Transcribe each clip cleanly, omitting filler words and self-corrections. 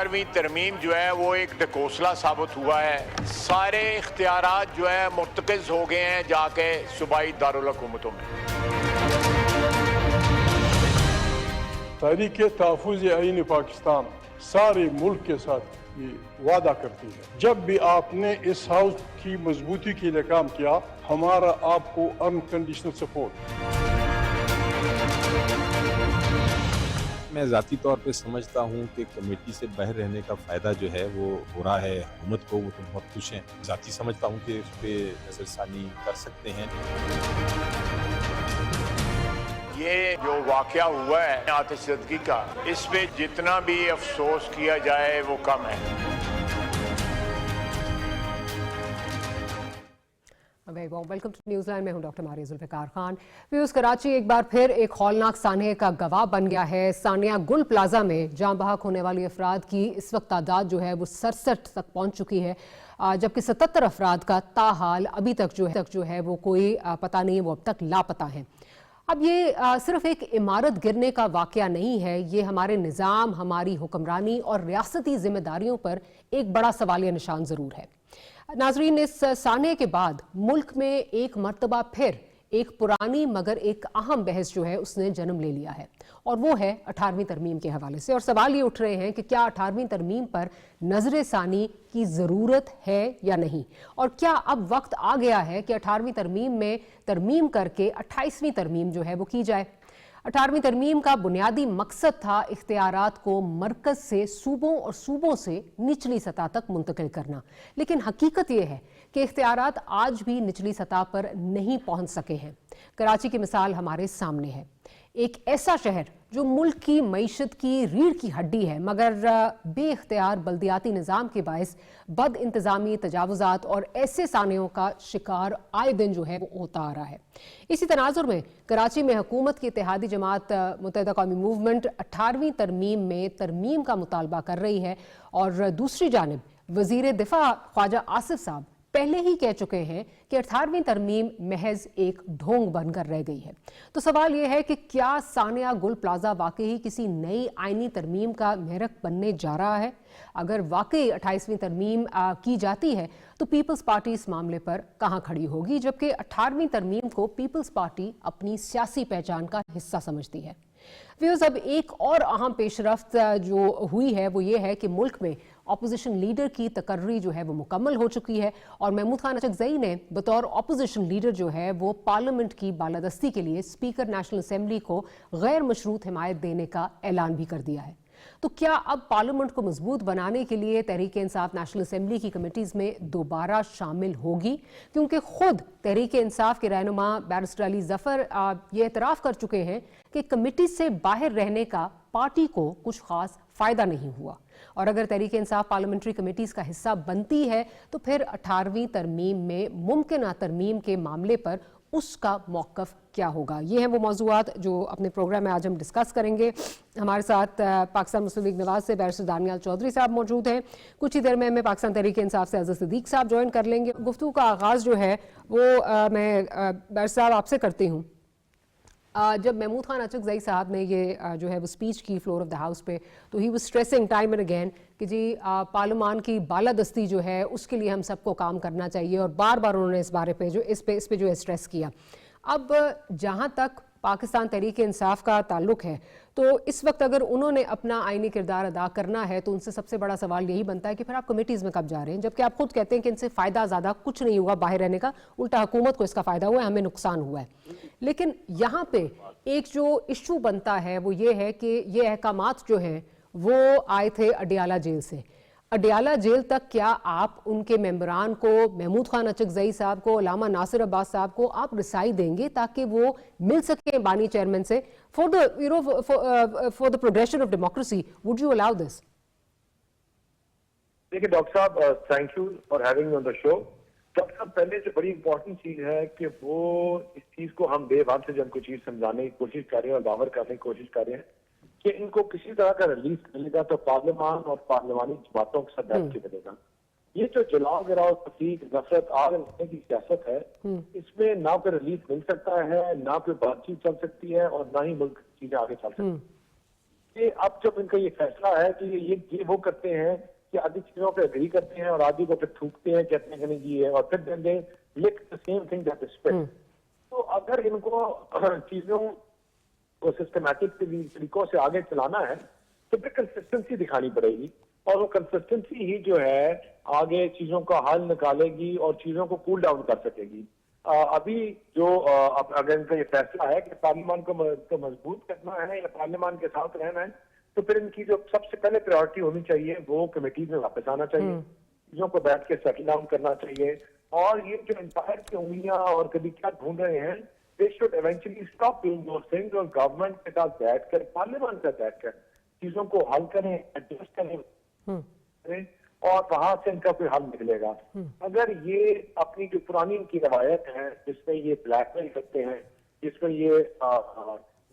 18वीं तरमीम जो है वो एक ढकोसला साबित हुआ है। सारे इख्तियारात जो है मुर्तकज़ हो गए हैं जाके सूबाई दारुल हुकूमतों में। तहरीक तहफ़्फ़ुज़ आईन पाकिस्तान सारे मुल्क के साथ ये वादा करती है, जब भी आपने इस हाउस की मजबूती के लिए काम किया, हमारा आपको अनकंडीशनल सपोर्ट। मैं ज़ाती तौर पे समझता हूँ कि कमेटी से बाहर रहने का फ़ायदा जो है वो हो रहा है हुकूमत को, वो तो बहुत खुश हैं। ज़ाती समझता हूँ कि उस पर नज़रसानी कर सकते हैं। ये जो वाक़या हुआ है आतिशज़दगी का, इस पे जितना भी अफसोस किया जाए वो कम है। Welcome to Newsland. मैं हूं डॉक्टर मारिया जुल्फ़िकार खान। व्यूज़, कराची एक बार फिर एक हौलनाक सानहे का गवाह बन गया है। सानिया गुल प्लाजा में जाँ बहक होने वाली अफराद की इस वक्त तादाद जो है वो 67 तक पहुंच चुकी है, जबकि 77 अफराद का ताहाल अभी तक जो है वो कोई पता नहीं है, वो अब तक लापता हैं। अब ये सिर्फ एक इमारत गिरने का वाक़या नहीं है, ये हमारे निज़ाम, हमारी हुक्मरानी और रियासती जिम्मेदारियों पर एक बड़ा सवालिया निशान ज़रूर है। नाजरीन, इस साने के बाद मुल्क में एक मर्तबा फिर एक पुरानी मगर एक अहम बहस जो है उसने जन्म ले लिया है, और वो है 18वीं तरमीम के हवाले से। और सवाल ये उठ रहे हैं कि क्या 18वीं तरमीम पर नजर सानी की ज़रूरत है या नहीं, और क्या अब वक्त आ गया है कि 18वीं तरमीम में तरमीम करके 28वीं तरमीम जो है वो की जाए। 18वीं तरमीम का बुनियादी मकसद था इख्तियारात को मरकज से सूबों और सूबों से निचली सतह तक मुंतकिल करना, लेकिन हकीकत यह है कि इख्तियारात आज भी निचली सतह पर नहीं पहुंच सके हैं। कराची की मिसाल हमारे सामने है, एक ऐसा शहर जो मुल्क की मईशत की रीढ़ की हड्डी है, मगर बेइख्तियार बल्दियाती निज़ाम के बायस बद इंतज़ामी, तजावुज़ात और ऐसे सानियों का शिकार आए दिन जो है वो होता आ रहा है। इसी तनाजुर में कराची में हुकूमत की इत्तेहादी जमात मुत्तहिदा कौमी मूवमेंट 18वीं तरमीम में तरमीम का मुतालबा कर रही है, और दूसरी जानिब वज़ीर दिफा ख्वाजा आसिफ साहब पहले ही कह चुके हैं कि 18वीं तरमीम महज एक ढोंग बनकर रह गई है। तो सवाल यह है कि क्या सानिया गुल प्लाजा वाकई किसी नई आईनी तरमीम का महरक बनने जा रहा है? अगर वाकई 28वीं तरमीम की जाती है तो पीपल्स पार्टी इस मामले पर कहां खड़ी होगी, जबकि 18वीं तरमीम को पीपल्स पार्टी अपनी सियासी पहचान का हिस्सा समझती है। व्यूज़, अब एक और अहम पेशरफ्त जो हुई है वो ये है कि मुल्क में ऑपोजिशन लीडर की तकर्री जो है वो मुकम्मल हो चुकी है, और महमूद खान अचकज़ई ने बतौर ऑपोजिशन लीडर जो है वो पार्लियामेंट की बालादस्ती के लिए स्पीकर नेशनल असेंबली को गैर मशरूत हिमायत देने का ऐलान भी कर दिया है। तो क्या अब पार्लियामेंट को मजबूत बनाने के लिए तहरीक इंसाफ नेशनल असेंबली की कमेटीज में दोबारा शामिल होगी? क्योंकि खुद तहरीक इंसाफ के रहनुमा बैरिस्टर अली जफर ये एतराफ़ कर चुके हैं कि कमेटी से बाहर रहने का पार्टी को कुछ खास फायदा नहीं हुआ, और अगर तहरीक इंसाफ पार्लियामेंट्री कमेटीज का हिस्सा बनती है तो फिर 18वीं तरमीम में मुमकिन तरमीम के मामले पर उसका मौक़िफ़ क्या होगा। ये हैं वो मौज़ूआत जो अपने प्रोग्राम में आज हम डिस्कस करेंगे। हमारे साथ पाकिस्तान मुस्लिम लीग नवाज से बैरिस्टर दानियाल चौधरी साहब मौजूद हैं। कुछ ही देर में पाकिस्तान तहरीक इंसाफ से अज़र सिद्दीक साहब ज्वाइन कर लेंगे। गुफ्तगू का आगाज़ जो है वो मैं बैरिस्टर साहब आपसे करती हूँ। जब महमूद खान अचकज़ई साहब ने ये जो है वो स्पीच की फ्लोर ऑफ द हाउस पे, तो he was stressing time and again कि जी पार्लियामान की बालादस्ती जो है उसके लिए हम सबको काम करना चाहिए, और बार बार उन्होंने इस बारे पे इस पे जो है स्ट्रेस किया। अब जहाँ तक पाकिस्तान तहरीक इंसाफ का ताल्लुक है, तो इस वक्त अगर उन्होंने अपना आईनी किरदार अदा करना है तो उनसे सबसे बड़ा सवाल यही बनता है कि फिर आप कमेटीज़ में कब जा रहे हैं, जबकि आप खुद कहते हैं कि इनसे फ़ायदा ज़्यादा कुछ नहीं हुआ बाहर रहने का, उल्टा हुकूमत को इसका फ़ायदा हुआ है, हमें नुकसान हुआ है। लेकिन यहाँ पे एक जो इशू बनता है वो ये है कि ये अहकामात जो हैं वो आए थे अडियाला जेल से। अडियाला जेल तक क्या आप उनके मेंबरान को, महमूद खान अचकज़ई साहब को, अल्लामा नासिर अब्बास साहब को आप रसाई देंगे ताकि वो मिल सके बानी चेयरमैन से for the progression of democracy? Would you allow this? देखिए डॉक्टर साहब, thank you for having me on the show. Doctor साहब, पहले जो बड़ी इंपॉर्टेंट चीज है कि वो इस चीज को हम बेबाक से जब कोई चीज समझाने की कोशिश कर रहे हैं और बावर करने की कोशिश कर रहे हैं कि इनको किसी तरह का रिलीफ मिलेगा तो पार्लियामान और पार्लियामानी जमातों के साथ बैठ के मिलेगा। ये जो जलाओ गिराओ, तफरीक, नफरत, आग लगाने की सियासत है, इसमें ना कोई रिलीफ मिल सकता है, ना कोई बातचीत चल सकती है, और ना ही मुल्क चीजें आगे चल सकती है। कि अब जब इनका ये फैसला है कि ये वो करते हैं कि आधी चीजों पे एग्री करते हैं और आधी को फिर थूकते हैं, कहते हैं कि नहीं जी है, और फिर दे लिख the same thing that is fit. तो अगर इनको चीजों को सिस्टमैटिक तरीकों से आगे चलाना है तो फिर कंसिस्टेंसी दिखानी पड़ेगी, और वो कंसिस्टेंसी ही जो है आगे चीजों का हल निकालेगी और चीजों को कूल डाउन कर सकेगी। अभी जो अगर इनका ये फैसला है कि पार्लियामान को मजबूत करना है या पार्लियामान के साथ रहना है, तो फिर इनकी जो सबसे पहले प्रायोरिटी होनी चाहिए वो कमेटीज में वापस आना चाहिए, चीजों को बैठ के सेटल डाउन करना चाहिए। और ये जो एम्पायर की उंगलियां और कभी क्या ढूंढ रहे हैं, they should eventually stop doing those things और गवर्नमेंट के साथ बैठकर, पार्लियामान के साथ बैठकर चीजों को हल करें, एडजस्ट करें और वहां से इनका कोई हल निकलेगा। अगर ये अपनी जो पुरानी इनकी रवायत है जिसमें ये ब्लैकमेल करते हैं, जिसमें ये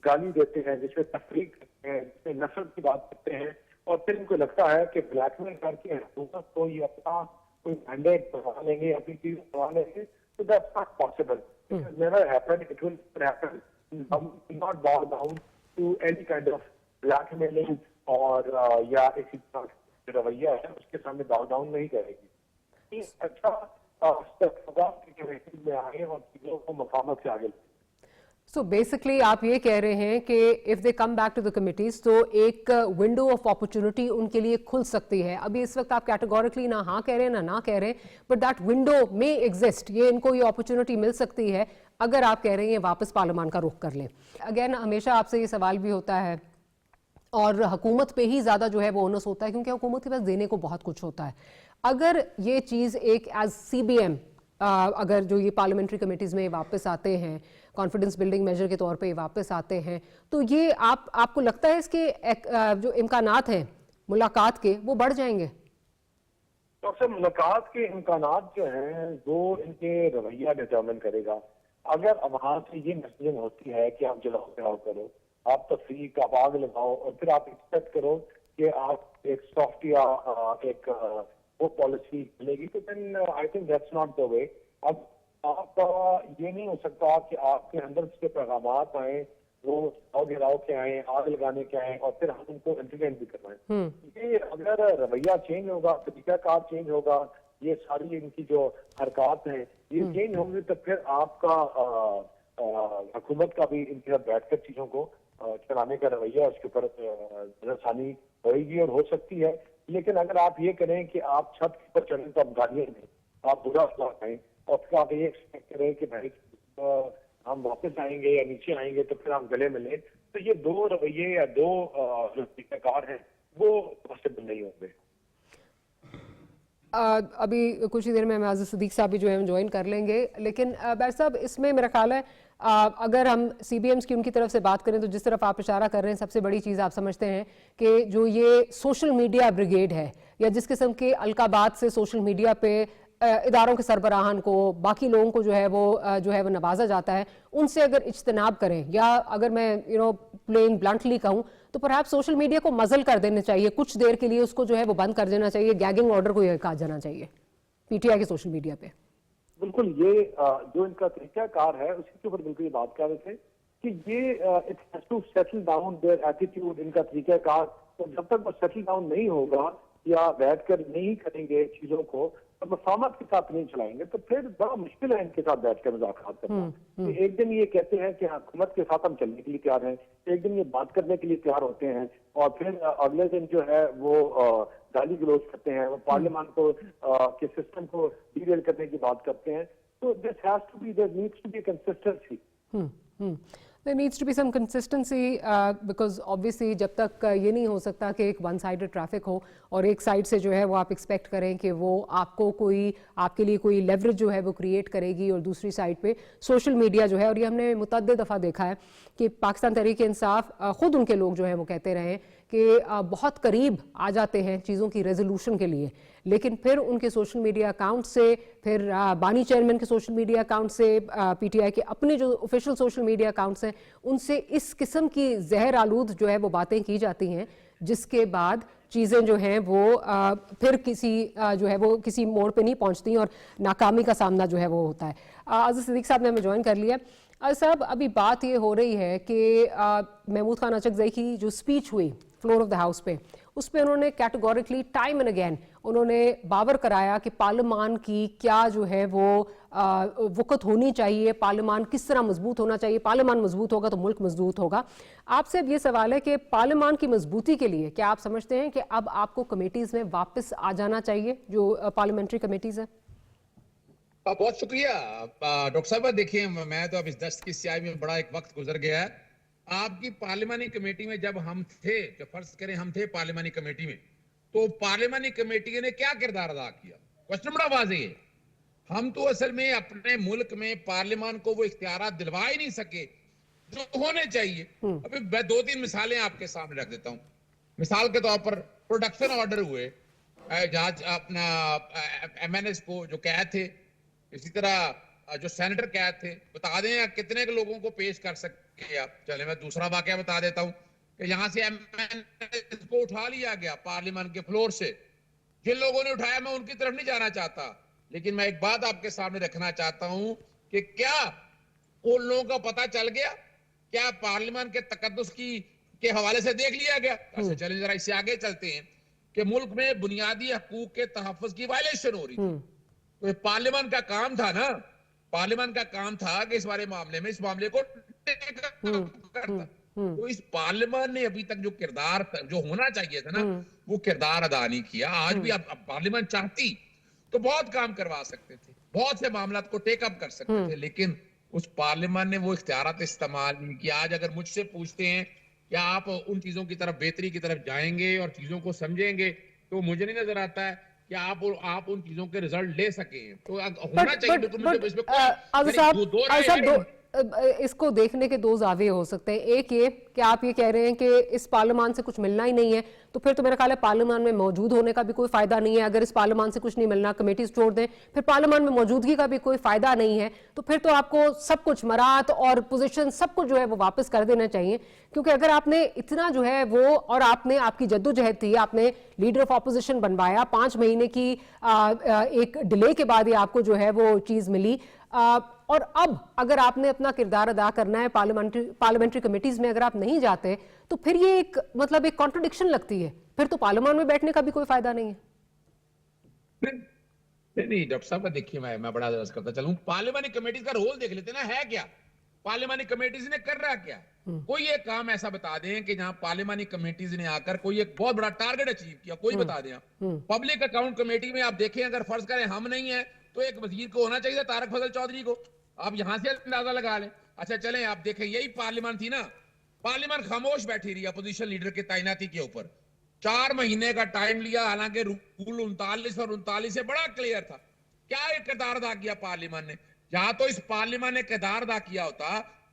गाली देते हैं, जिसमें तफरीक करते हैं, जिसमें नफरत की बात करते हैं, और फिर इनको लगता है कि ब्लैकमेल करके हुकूमत को ये अपना कोई मैंडेट बनवा लेंगे, अपनी चीज बनवा लेंगे, तो that's not possible. It has never happened. It will never happen. We not bow down to any kind of blackmailing और या इसी तरह जो रवैया है उसके सामने बाव डाउन नहीं करेगी। ये अच्छा स्टेप होगा कि कमेटी में आए और चीजों को मफामत से आगे। सो बेसिकली आप ये कह रहे हैं कि if they come back to the committees तो एक विंडो ऑफ अपॉर्चुनिटी उनके लिए खुल सकती है। अभी इस वक्त आप कैटेगोरिकली ना हाँ कह रहे हैं ना कह रहे हैं, बट दैट विंडो में एग्जिस्ट, ये इनको ये अपॉर्चुनिटी मिल सकती है अगर आप कह रहे हैं वापस पार्लियामान का रुख कर लें। अगेन हमेशा आपसे ये सवाल भी होता है और हुकूमत पे ही ज़्यादा जो है वो ओनस होता है क्योंकि हुकूमत के पास देने को बहुत कुछ होता है। अगर ये चीज़ एक एज CBM अगर जो ये पार्लियामेंट्री कमेटीज़ में वापस आते हैं, कॉन्फिडेंस बिल्डिंग मेजर के तौर पे वापस आते हैं, तो ये आपको लगता है इसके जो इम्कानात हैं मुलाकात के वो बढ़ जाएंगे? सबसे मुलाकात के इम्कानात जो हैं वो इनके रवैया डिटर्मिन करेगा। अगर वहां से ये मैसेजिंग होती है कि आप जलाओ करो, आप तफरीक, आप आग लगाओ, और फिर आप एक्सपेक्ट करो कि आप एक सॉफ्ट या एक वो पॉलिसी मिलेगी, तो then I think that's not the way. अब आप ये नहीं हो सकता कि आपके अंदर से पैगामात आए, वो घेराव के आए, आग लगाने के आए, और फिर हम उनको एंटरटेन भी करवाएं। ये अगर रवैया चेंज होगा, तरीकाकार चेंज होगा, ये सारी इनकी जो हरकत हैं ये चेंज होंगी, तो फिर आपका हुकूमत का भी इनके साथ बैठकर चीजों को चलाने का रवैया उसके ऊपर नजरसानी होगी और हो सकती है। लेकिन अगर आप ये करें कि आप छत के ऊपर चढ़ें तो आप गालियां दें, आप बुरा अखलाक करें, और फिर आप ये एक्सपेक्ट करें कि भाई हम वापस आएंगे या नीचे आएंगे तो फिर हम गले मिलें, तो ये दो रवैये या दो जो तरीकाकार हैं वो पॉसिबल नहीं होंगे। अभी कुछ ही देर में आज़िज़ सिद्दीक साहब भी जो है हम ज्वाइन कर लेंगे, लेकिन बैर साहब इसमें मेरा ख्याल है अगर हम CBMs की उनकी तरफ से बात करें तो जिस तरफ आप इशारा कर रहे हैं सबसे बड़ी चीज़ आप समझते हैं कि जो ये सोशल मीडिया ब्रिगेड है या जिस किस्म के अलकाबात से सोशल मीडिया पे इदारों के सरबराहान को, बाकी लोगों को जो है वो नवाजा जाता है, उनसे अगर इज्तनाब करें, या अगर मैं प्लेइंग ब्लंटली कहूँ तो परहैप्स सोशल मीडिया को मजल कर देना चाहिए, कुछ देर के लिए उसको जो है वो बंद कर देना चाहिए, गैगिंग ऑर्डर को कहा जाना चाहिए PTI के सोशल मीडिया पे। बिल्कुल, ये जो इनका तरीकाकार है उसी के ऊपर बिल्कुल बात कर रहे थे कि ये it has to settle down their attitude, इनका तरीकाकार। तो जब तक वो सेटल डाउन नहीं होगा या बैठकर नहीं करेंगे चीजों को, तो मफाहमत के साथ नहीं चलाएंगे, तो फिर बड़ा मुश्किल है इनके साथ बैठकर मुज़ाकरात करना। तो एक दिन ये कहते हैं कि हुकूमत के साथ हम चलने के लिए तैयार हैं, एक दिन ये बात करने के लिए तैयार होते हैं, और फिर अगले दिन जो है वो गाली गलौज करते हैं, वो पार्लियामान को के सिस्टम को डीरेल करने की बात करते हैं। तो this has to be, there needs to be consistency. There needs to be some consistency because obviously जब तक ये नहीं हो सकता कि एक वन साइडेड ट्रैफिक हो और एक साइड से जो है वो आप एक्सपेक्ट करें कि वो आपको आपके लिए कोई लेवरेज जो है वो क्रिएट करेगी, और दूसरी साइड पे सोशल मीडिया जो है, और ये हमने मुतअद्दिद दफ़ा देखा है कि पाकिस्तान तहरीक-ए-इंसाफ खुद उनके लोग जो हैं वो कहते रहे कि बहुत करीब आ जाते हैं चीज़ों की रेजोल्यूशन के लिए, लेकिन फिर उनके सोशल मीडिया अकाउंट से, फिर बानी चेयरमैन के सोशल मीडिया अकाउंट से, PTI के अपने जो ऑफिशियल सोशल मीडिया अकाउंट्स हैं उनसे इस किस्म की जहर आलूद जो है वो बातें की जाती हैं, जिसके बाद चीज़ें जो हैं वो फिर जो है वो किसी मोड़ पे नहीं पहुंचती और नाकामी का सामना जो है वो होता है। आज़िज़ सिद्दीक साहब ने हमें ज्वाइन कर लिया। साहब, अभी बात ये हो रही है कि महमूद खान अचकज़ई की जो स्पीच हुई फ्लोर ऑफ द हाउस पे, उस पे उन्होंने कैटेगोरिकली टाइम एंड अगेन उन्होंने बावर कराया कि पार्लियामान की क्या जो है वो वक़्त होनी चाहिए, पार्लियामान किस तरह मजबूत होना चाहिए, पार्लियामान मजबूत होगा तो मुल्क मजबूत होगा। आपसे अब ये सवाल है कि पार्लियामान की मजबूती के लिए क्या आप समझते हैं कि अब आपको कमेटीज़ में वापस आ जाना चाहिए, जो पार्लियामेंट्री कमेटीज़ है? बहुत शुक्रिया डॉक्टर साहब। देखिए, मैं तो अब इस दस्त की स्याही में बड़ा एक वक्त गुजर गया है। आपकी पार्लियामानी कमेटी में जब हम थे, जब फर्ज करें हम थे पार्लियामानी कमेटी में, तो पार्लियामानी कमेटी ने क्या किरदार अदा किया? क्वेश्चन बड़ा वाज़ेह है। हम तो असल में अपने मुल्क में पार्लियामान को वो इख्तियारात दिलवा ही नहीं सके जो होने चाहिए। अभी मैं 2-3 मिसालें आपके सामने रख देता हूँ। मिसाल के तौर पर प्रोडक्शन ऑर्डर हुए, जहाज अपना MNS को जो कैद थे, इसी तरह जो सेनेटर कैद थे, बता दें कितने के लोगों को पेश कर सकते आप। चले मैं दूसरा वाकया बता देता हूँ कि यहाँ से MNS को उठा लिया गया पार्लियामान के फ्लोर से। जिन लोगों ने उठाया मैं उनकी तरफ नहीं जाना चाहता, लेकिन मैं एक बात आपके सामने रखना चाहता हूं कि क्या उन लोगों का पता चल गया? क्या पार्लियामान के तकद्दुस के हवाले से देख लिया गया? अच्छा चलिए जरा इससे आगे चलते हैं कि मुल्क में बुनियादी हकूक के तहफ़्फ़ुज़ की वायलेशन हो रही थी। तो ये पार्लियामान का काम था ना, पार्लियामान का काम था कि इस मामले को करता। तो इस पार्लियामान ने अभी तक जो किरदार जो होना चाहिए था ना, वो किरदार अदा नहीं किया। आज भी अब पार्लियामान चाहती तो बहुत काम करवा सकते थे, बहुत से मामलात को टेक अप कर सकते थे, लेकिन उस पार्लियामान ने वो इख्तियारात इस्तेमाल नहीं किया। आज अगर मुझसे पूछते हैं कि आप उन चीजों की तरफ, बेहतरी की तरफ जाएंगे और चीजों को समझेंगे, तो मुझे नहीं नजर आता है कि आप उन चीजों के रिजल्ट ले सके। तो होना चाहिए। इसको देखने के दो जाविये हो सकते हैं। एक ये कि आप ये कह रहे हैं कि इस पार्लियामान से कुछ मिलना ही नहीं है, तो फिर तो मेरा ख्याल है पार्लियामान में मौजूद होने का भी कोई फायदा नहीं है। अगर इस पार्लियामान से कुछ नहीं मिलना, कमेटीज छोड़ दें, फिर पार्लियामान में मौजूदगी का भी कोई फायदा नहीं है, तो फिर तो आपको सब कुछ, मरात और पोजीशन सब कुछ जो है वो वापस कर देना चाहिए। क्योंकि अगर आपने इतना जो है वो, और आपने, आपकी जद्दोजहद थी, आपने लीडर ऑफ ऑपोजिशन बनवाया, 5 महीने की एक डिले के बाद ही आपको जो है वो चीज मिली, और अब अगर आपने अपना किरदार अदा करना है पार्लियामेंट्री कमेटीज में, अगर आप नहीं जाते तो फिर ये एक मतलब एक कॉन्ट्रडिक्शन लगती है। फिर तो पार्लियामान में बैठने का भी कोई फायदा नहीं है। नहीं डॉक्टर साहब, देखिए मैं बड़ा अर्ज करता चलूं, पार्लियामानी कमेटीज का रोल देख लेते ना, है क्या पार्लियामानी कमेटीज ने कर रहा क्या? कोई एक काम ऐसा बता दें कि जहां पार्लियामानी कमेटीज ने आकर कोई एक बहुत बड़ा टारगेट अचीव किया, कोई बता दें। पब्लिक अकाउंट कमेटी में आप देखें, अगर फर्ज करें हम नहीं है तो एक वजीर को होना चाहिए, तारक फजल चौधरी को। आप यहां से अंदाजा लगा लें। अच्छा चलें, आप देखें यही पार्लियामान थी ना, पार्लियामान खामोश बैठी रही अपोजिशन लीडर की तैनाती के ऊपर। 4 महीने का टाइम लिया, हालांकि रूल 39 और 39 से बड़ा क्लियर था। क्या एक किरदार अदा किया पार्लियामान ने? जहां तो इस पार्लियामान ने किरदार अदा किया होता,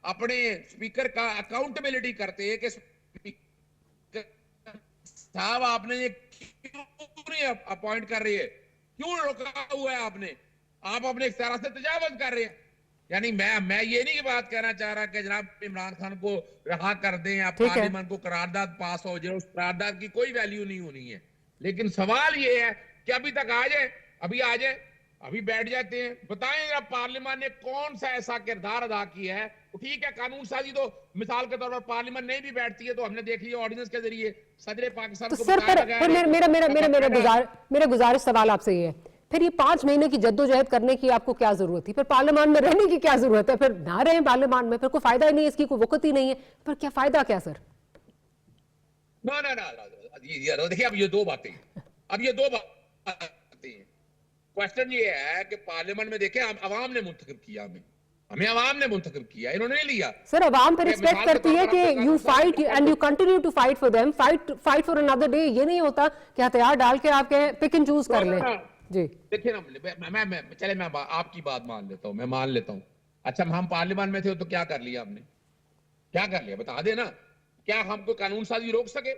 अपने स्पीकर का अकाउंटेबिलिटी करते कि साहब आपने ये क्यों नहीं अपॉइंट कर रही है, क्यों रोका हुआ है आपने, आप अपने इख्तियार से तजावुज़ कर रहे हैं। यानी मैं ये नहीं बात कहना चाह रहा कि जनाब इमरान खान को रहा कर दें या पार्लियामान को करारदाद पास हो जाए, उस करारदाद की कोई वैल्यू नहीं होनी है। लेकिन सवाल ये है कि अभी तक आ जाए, अभी बैठ जाते हैं। बताएं जरा पार्लियामान ने कौन सा ऐसा किरदार अदा किया है? ठीक है, कानून साजी तो मिसाल के तौर पर पार्लियामान नहीं भी बैठती है तो हमने देख लिया ऑर्डिनेंस के जरिए सदर पाकिस्तान को बताया गया। मेरा गुजारिश सवाल आपसे ये है, फिर ये 5 महीने की जद्दोजहद करने की आपको क्या जरूरत थी? फिर पार्लियामान में रहने की क्या जरूरत है? फिर ना रहे पार्लियामान में, फिर कोई फायदा ही नहीं है, इसकी कोई वक़्त ही नहीं है, फिर क्या फायदा क्या सर? ना देखिए, अब ये दो बातें क्वेश्चन ये है कि पार्लियामेंट में देखें, अवाम ने मुंतखब किया, हमें अवाम ने मुंतखब किया, इन्होंने नहीं लिया। सर अवाम फिर एक्सपेक्ट करती है कि you fight and you continue to fight for them, fight for another day. ये नहीं होता कि हथियार डाल के आप कहें पिक एंड चूज कर लें। जी देखिए ना, मैं आपकी बात मान लेता हूँ, मैं मान लेता हूँ। अच्छा हम पार्लियामान में थे तो क्या कर लिया हमने? क्या कर लिया बता देना। क्या हमको कानून साजी रोक सके?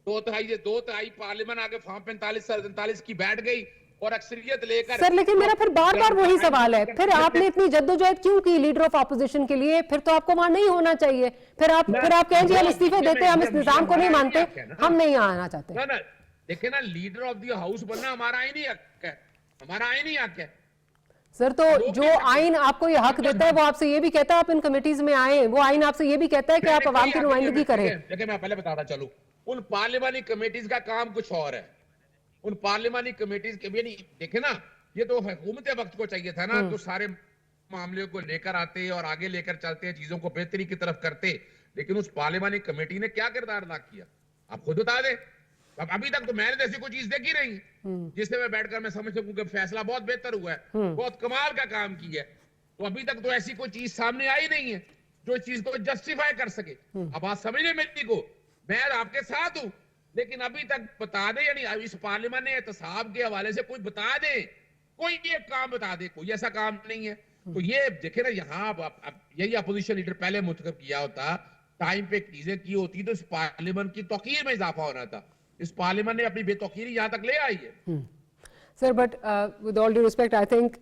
2/3 पार्लियामान आगे फॉर्म 45 की बैठ गई और अक्सरियत लेकर। सर लेकिन मेरा फिर बार वही सवाल है, फिर आपने इतनी जद्दोजहद क्यों की लीडर ऑफ ऑपोजिशन के लिए? फिर तो आपको वहां नहीं होना चाहिए। फिर आप कहें जी हम इस्तीफे देते हैं, हम इस निजाम को नहीं मानते, हम नहीं आना चाहते। देखिए ना, लीडर ऑफ द हाउस बनना हमारा आईनी हक है, हमारा आईनी हक है। सर तो जो आइन आपको ये हक देता है वो आपसे ये भी कहता है आप इन कमेटीज में आए, वो आइन आपसे ये भी कहता है कि आप अवाम की नुमाइंदगी करें। देखिए मैं पहले बताता चलूं, उन पार्लिमानी कमेटीज का काम कुछ और है। उन पार्लिमानी कमेटीज के भी देखे ना, ये तो हुकूमत वक्त को चाहिए था ना, तो सारे मामले को लेकर आते और आगे लेकर चलते, चीजों को बेहतरी की तरफ करते। लेकिन उस पार्लिमानी कमेटी ने क्या किरदार अदा किया, आप खुद बता दें। अब अभी तक तो मैंने तो ऐसी कोई चीज देखी नहीं जिससे मैं बैठकर मैं समझ सकूं कि फैसला बहुत बेहतर हुआ है, बहुत कमाल का काम किया है। तो अभी तक तो ऐसी कोई चीज सामने आई नहीं है जो इस चीज को जस्टिफाई कर सके। अब बात समझिए मेरी को, मैं आपके साथ हूं, लेकिन अभी तक बता दे, यानी इस पार्लियामेंट ने एहतसाब के हवाले से कोई बता दे, कोई एक काम बता दे, कोई ऐसा काम नहीं है। तो ये देखे ना, यहाँ यही अपोजिशन लीडर पहले मुतकब किया होता, टाइम पे चीजें की होती, तो इस पार्लियामेंट की तौकीर में इजाफा होना था। इस पार्लियामेंट ने अपनी बेतौकीरी यहाँ तक ले आई है। Sir, but with all due respect, I think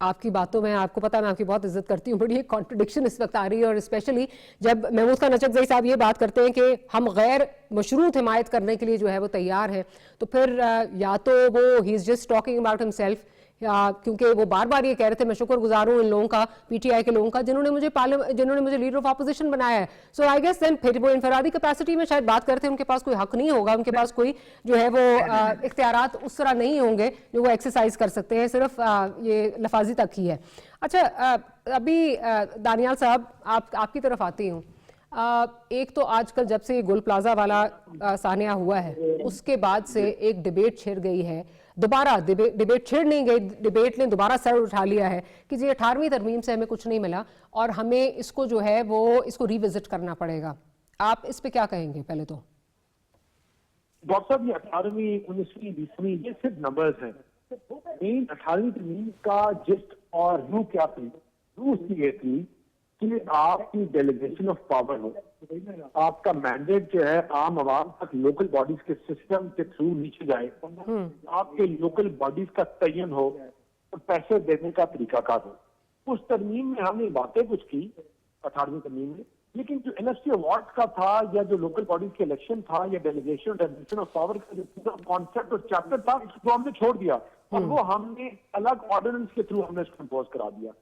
आपकी बातों में, आपको पता है मैं आपकी बहुत इज्जत करती हूँ, बड़ी एक कॉन्ट्रडिक्शन इस वक्त आ रही है। और स्पेशली जब महमूद खान नचकज़ई साहब ये बात करते हैं कि हम गैर मशरूत हिमायत करने के लिए जो है वो तैयार हैं, तो फिर या तो वो he is just talking about himself, क्योंकि वो बार बार ये कह रहे थे, मैं शुक्रगुजार हूँ इन लोगों का, पीटीआई के लोगों का, जिन्होंने मुझे लीडर ऑफ अपोजिशन बनाया है। सो आई गेस देन फिर वो इनफरादी कैपेसिटी में शायद बात करते हैं, उनके पास कोई हक नहीं होगा, उनके पास कोई जो है वो इख्तियारात उस तरह नहीं होंगे जो वो एक्सरसाइज कर सकते हैं, सिर्फ ये लफाजी तक ही है। अच्छा, अभी दानियाल साहब आपकी तरफ आती हूँ। एक तो आजकल जब से गुल प्लाजा वाला सानिया हुआ है, उसके बाद से एक डिबेट छिड़ गई है, दोबारा डिबेट छिड़ नहीं गई, डिबेट ने दोबारा सर उठा लिया है कि जी 18वीं तरमीम से हमें कुछ नहीं मिला और हमें इसको जो है वो इसको रिविजिट करना पड़ेगा। आप इस पे क्या कहेंगे? पहले तो डॉक्टर साहब, ये 18वीं 19वीं 20वीं ये सिर्फ नंबर्स हैं। मेन 18वीं तरमीम का जिस्ट और रूह क्या थी? रूह उसकी ये थी कि आपकी डेलीगेशन ऑफ पावर हो, आपका मैंडेट जो है आम आवाम तक लोकल बॉडीज के सिस्टम के थ्रू नीचे जाए, आपके लोकल बॉडीज का तयन हो और पैसे देने का तरीकाकार हो। उस तरमीम में हमने बातें कुछ की 18वीं तरमीम में, लेकिन जो एनएसटी अवार्ड का था या जो लोकल बॉडीज के इलेक्शन था या डेलीगेशन ऑफ पावर का जो पूरा कॉन्सेप्ट और चैप्टर था, उसको हमने छोड़ दिया और वो हमने अलग ऑर्डिनेंस के थ्रू हमने उसको इम्पोज करा दिया।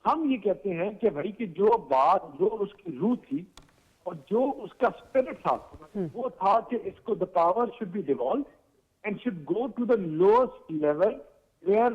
हम ये कहते हैं कि भाई कि जो बात, जो उसकी रूह थी और जो उसका स्पिरिट था, वो था कि इसको the power should be devolve and should go to the lowest level where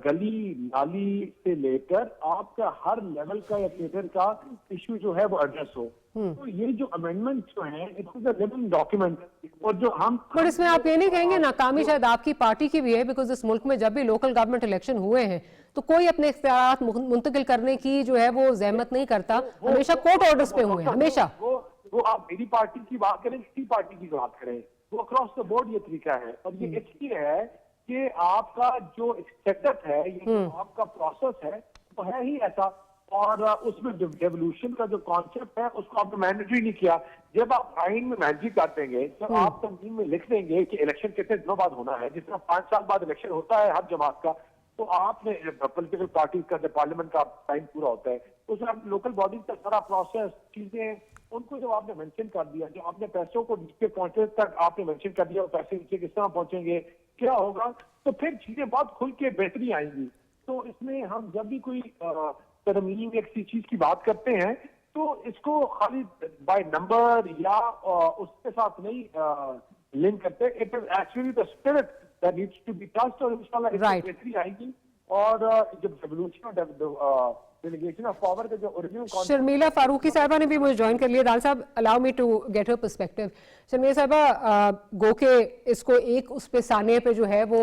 गली नाली से लेकर आपका हर लेवल का या केडर का इश्यू जो है वो एड्रेस हो। तो ये जो अमेंडमेंट जो है, it is a living document. और जो हम पर इसमें आप ये नहीं कहेंगे नाकामी शायद आपकी पार्टी की भी है, बिकॉज इस मुल्क में जब भी लोकल गवर्नमेंट इलेक्शन हुए हैं तो कोई अपने इख्तियारात मुंतकिल करने की जो है वो जहमत नहीं करता, हमेशा कोर्ट ऑर्डर्स पे हुए हैं, हमेशा। वो आप मेरी पार्टी की बात करें, किसी पार्टी की बात करें, वो अक्रॉस द बोर्ड ये तरीका है। और ये इसलिए है कि आपका जो सेटअप है, ये जो आपका प्रोसेस है, वो है ही ऐसा। और उसमें डेवोल्यूशन का जो कॉन्सेप्ट है उसको आपने मैंडेटरी नहीं किया। जब आप आइन में मैंडेटरी कर देंगे, जब आप तंजीम में लिख देंगे कि इलेक्शन कितने दिनों बाद होना है, जिस तरह 5 साल बाद इलेक्शन होता है हर जमात का, तो आपने पॉलिटिकल पार्टी का जब पार्लियामेंट का टाइम पूरा होता है, उसमें आप लोकल बॉडीज का सारा प्रोसेस, चीजें, उनको जब आपने मेंशन कर दिया, जो आपने पैसों को नीचे पहुंचे तक आपने मेंशन कर दिया, और पैसे नीचे किस तरह पहुंचेंगे, क्या होगा, तो फिर चीजें बहुत खुल के बेहतरी आएंगी। तो इसमें हम जब भी कोई तरमीम एक सी चीज की बात करते हैं तो इसको खाली बाय नंबर या उसके साथ नहीं लिंक करते। It is actually the spirit that needs to be touched, और इंशाल्लाह इसमें बेहतरी आएगी। और जब रेवोल्यूशन डेलीगेशन ऑफ पावर का जो ओरिजिनल शर्मिला फारूकी साहबा ने भी मुझे ज्वाइन कर लिया। दाल साहब, allow me to get her perspective. Sharmila साहबा, गो के इसको एक उस पे सानिया पे जो है वो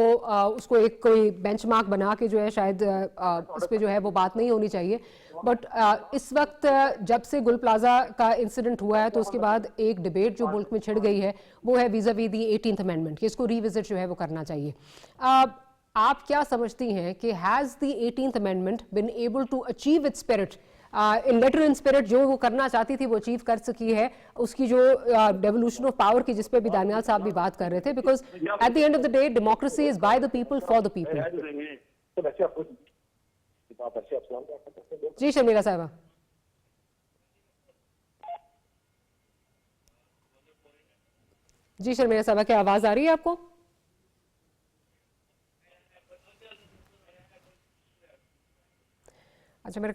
उसको एक कोई बेंचमार्क बना के जो है शायद इस पे जो है वो बात नहीं होनी चाहिए, बट इस वक्त जब से गुल प्लाजा का इंसिडेंट हुआ है तो उसके बाद एक डिबेट जो मुल्क में छिड़ गई है वो है वीज़ा-वी दी 18th अमेंडमेंट कि इसको रिविजिट जो है वो करना चाहिए। आप क्या समझती हैं कि has the 18th amendment been able to achieve its spirit, in letter in spirit, जो वो करना चाहती थी वो अचीव कर सकी है? उसकी जो डेवोल्यूशन ऑफ पावर की, जिस पे भी दानियाल साहब भी बात कर रहे थे, because at the end of the day democracy is by the people for the people. जी शर्मिला साहबा। जी शर्मिला साहबा, क्या आवाज आ रही है आपको? अच्छा, मेरे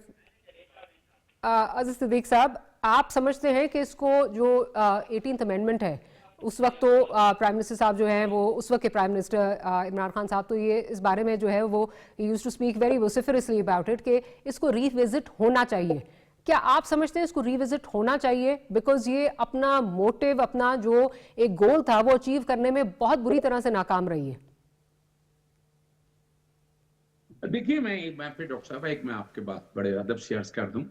अजीज सिद्दीक साहब, आप समझते हैं कि इसको जो 18th अमेंडमेंट है उस वक्त तो प्राइम मिनिस्टर साहब जो हैं वो उस वक्त के प्राइम मिनिस्टर इमरान खान साहब तो ये इस बारे में जो है वो used to speak very vociferously about it कि इसको रीविजिट होना चाहिए। क्या आप समझते हैं इसको रीविजिट होना चाहिए? बिकॉज ये अपना मोटिव, अपना जो एक गोल था वो अचीव करने में बहुत बुरी तरह से नाकाम रही है। देखिए, मैं फिर डॉक्टर साहब मैं आपके बात बड़े अदब से अर्ज कर दूं,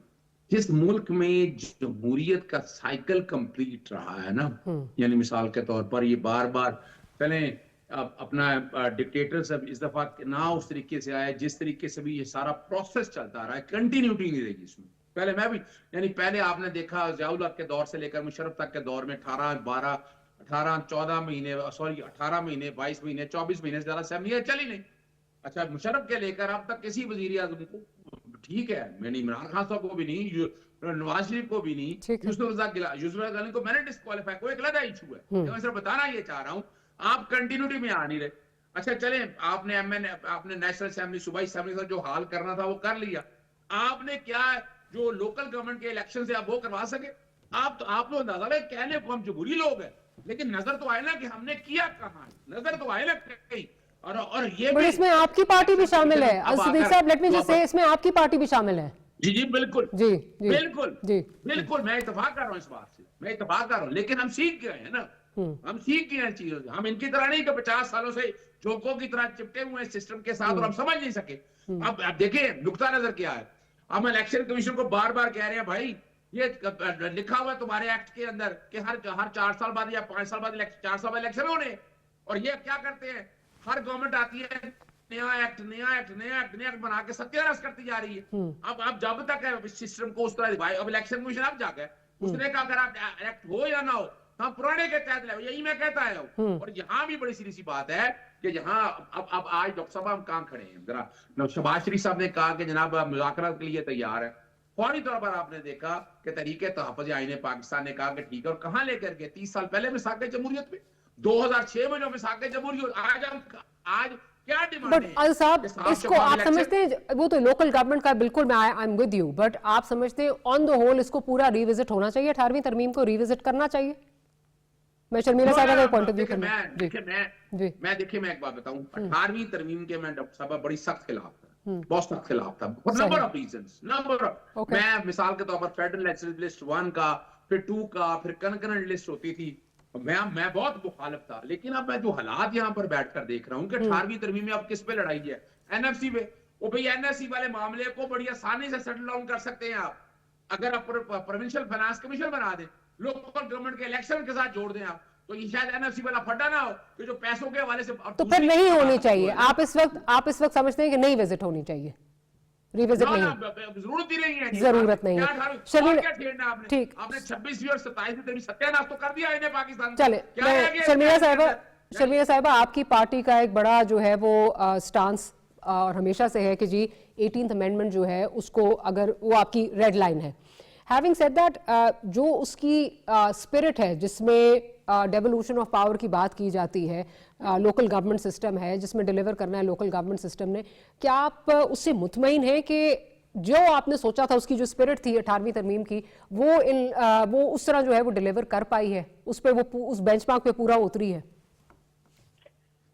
जिस मुल्क में जमहूरियत का साइकिल कंप्लीट रहा है ना, यानी मिसाल के तौर पर ये बार बार पहले अपना डिक्टेटर सब इस दफा ना उस तरीके से आया जिस तरीके से भी ये सारा प्रोसेस चलता रहा है, कंटिन्यूटी नहीं रहेगी इसमें। पहले मैं भी यानी पहले आपने देखा ज़ियाउल हक के दौर से लेकर मुशर्रफ तक के दौर में 14 महीने 22 महीने 24 महीने से ज्यादा असेंबली चली नहीं। अच्छा, मुशर्रफ के लेकर अब तक किसी वजीर आजम को, ठीक है, मैंने इमरान खान साहब को भी नहीं, नवाज शरीफ को भी नहीं, यूसुफ रज़ा को मैंने डिस्क्वालीफाई, कोई एक अलग इशू है। मैं सिर्फ बताना ये चाह रहा हूँ, आप कंटिन्यूटी में आ नहीं रहे। अच्छा चले, आपने नेशनल असेंबली, सूबाई असेंबली का जो हाल करना था वो कर लिया। आपने क्या जो लोकल गवर्नमेंट के इलेक्शन से आप वो करवा सके? आप लोग अंदाजा लगे, कहने को हम जमहूरी लोग हैं, लेकिन नजर तो आए ना कि हमने किया कहाँ, नजर तो आए ना कहीं। और ये बट इसमें आपकी पार्टी भी शामिल है सिद्दीक साहब, लेट मी जस्ट से, इसमें आपकी पार्टी भी शामिल है। जी जी बिल्कुल, जी बिल्कुल जी बिल्कुल, मैं इत्तेफाक कर रहा हूँ इस बात से, मैं इत्तेफाक कर रहा हूँ, लेकिन हम सीख गए हैं ना, हम सीख गए हैं चीजों से। हम इनकी तरह नहीं कि 50 सालों से जोकों की तरह चिपटे हुए हैं सिस्टम के साथ और हम समझ नहीं सके। अब देखिए नुक्ता नजर क्या है। हम इलेक्शन कमीशन को बार बार कह रहे हैं, भाई ये लिखा हुआ तुम्हारे एक्ट के अंदर कि हर 4 साल बाद या 5 साल बाद 4 साल बाद इलेक्शन होने, और ये क्या करते हैं, हर गवर्नमेंट आती है नया एक्ट बना के सत्यानाश करती जा रही है। अब जब तक है सिस्टम को उस तरह भाई, अब इलेक्शन कमीशन अब जाकर उसने कहा अगर आप एक्ट हो या ना हो हम पुराने के तहत ले, यही मैं कहता आया हूँ। और यहाँ भी बड़ी सीधी सी बात है कि यहाँ अब आज डॉक्टर साहब हम कहाँ खड़े हैं, जरा शहबाज शरीफ साहब ने कहा कि जनाब मुज़ाकरात के लिए तैयार है, फौरी तौर पर आपने देखा कि तरीके तहफ़्फ़ुज़ आईन पाकिस्तान ने कहा कि ठीक है, और कहाँ लेकर के 30 साल पहले मिसाक़ जमहूरियत में 2006 में जो मिसाक़ जमहूरियत, आज क्या डिमांड है? बट अल साहब, इसको आप समझते हैं, वो तो लोकल गवर्नमेंट का बिल्कुल, मैं I am with you, but आप समझते हैं ऑन द होल इसको पूरा रिविजिट होना चाहिए, 18वीं तरमीम को रिविजिट करना चाहिए? मैं शर्मिला साहब का पॉइंट ऑफ व्यू करना मैं देखिए, मैं एक बात बताऊं, 18वीं तरमीम के मैं डॉक्टर साहब बड़ी सख्त खिलाफ था, बहुत सख्त खिलाफ था, नंबर ऑफ रीजंस, मैं मिसाल के तौर पर फेडरल लिस्ट 1 का, फिर 2 का, फिर कंकरेंट लिस्ट होती थी, मैं बहुत मुखालिफ था। लेकिन अब मैं जो हालात यहाँ पर बैठकर देख रहा हूँ कि 18वीं तरमीम में अब किस पे लड़ाई है, एनएफसी पे। वो भाई एनएफसी वाले मामले को बड़ी आसानी से सेटल डाउन कर सकते हैं आप, अगर आप प्रोविंशियल फाइनेंस कमीशन बना दें, लोकल गवर्नमेंट के इलेक्शन के साथ जोड़ दें आप, तो ये शायद एनएफसी वाला फड्डा ना हो कि जो पैसों के हवाले से। तो फिर नहीं होनी चाहिए, आप इस वक्त समझते हैं कि नहीं विजिट होनी चाहिए, रिविजिट नहीं, जरूरत ही नहीं है, जरूरत नहीं है। ठीक, आपने 26वीं और 27वीं सत्यानाश तो कर दिया इन्हें पाकिस्तान। चले, शर्मिला साहिबा, आपकी पार्टी का एक बड़ा जो है वो स्टांस और हमेशा से है कि जी 18th अमेंडमेंट जो है उसको, अगर वो आपकी रेड लाइन है। हैविंग सेड दैट, जो उसकी स्पिरिट है जिसमें डेवोल्यूशन ऑफ पावर की बात की जाती है, लोकल गवर्नमेंट सिस्टम है जिसमें डिलीवर करना है लोकल गवर्नमेंट सिस्टम ने, क्या आप उससे मुतमईन हैं कि जो आपने सोचा था उसकी जो स्पिरिट थी 18वीं तरमीम की, वो उस तरह जो है वो डिलीवर कर पाई है, उस पे वो उस बेंचमार्क पे पूरा उतरी है?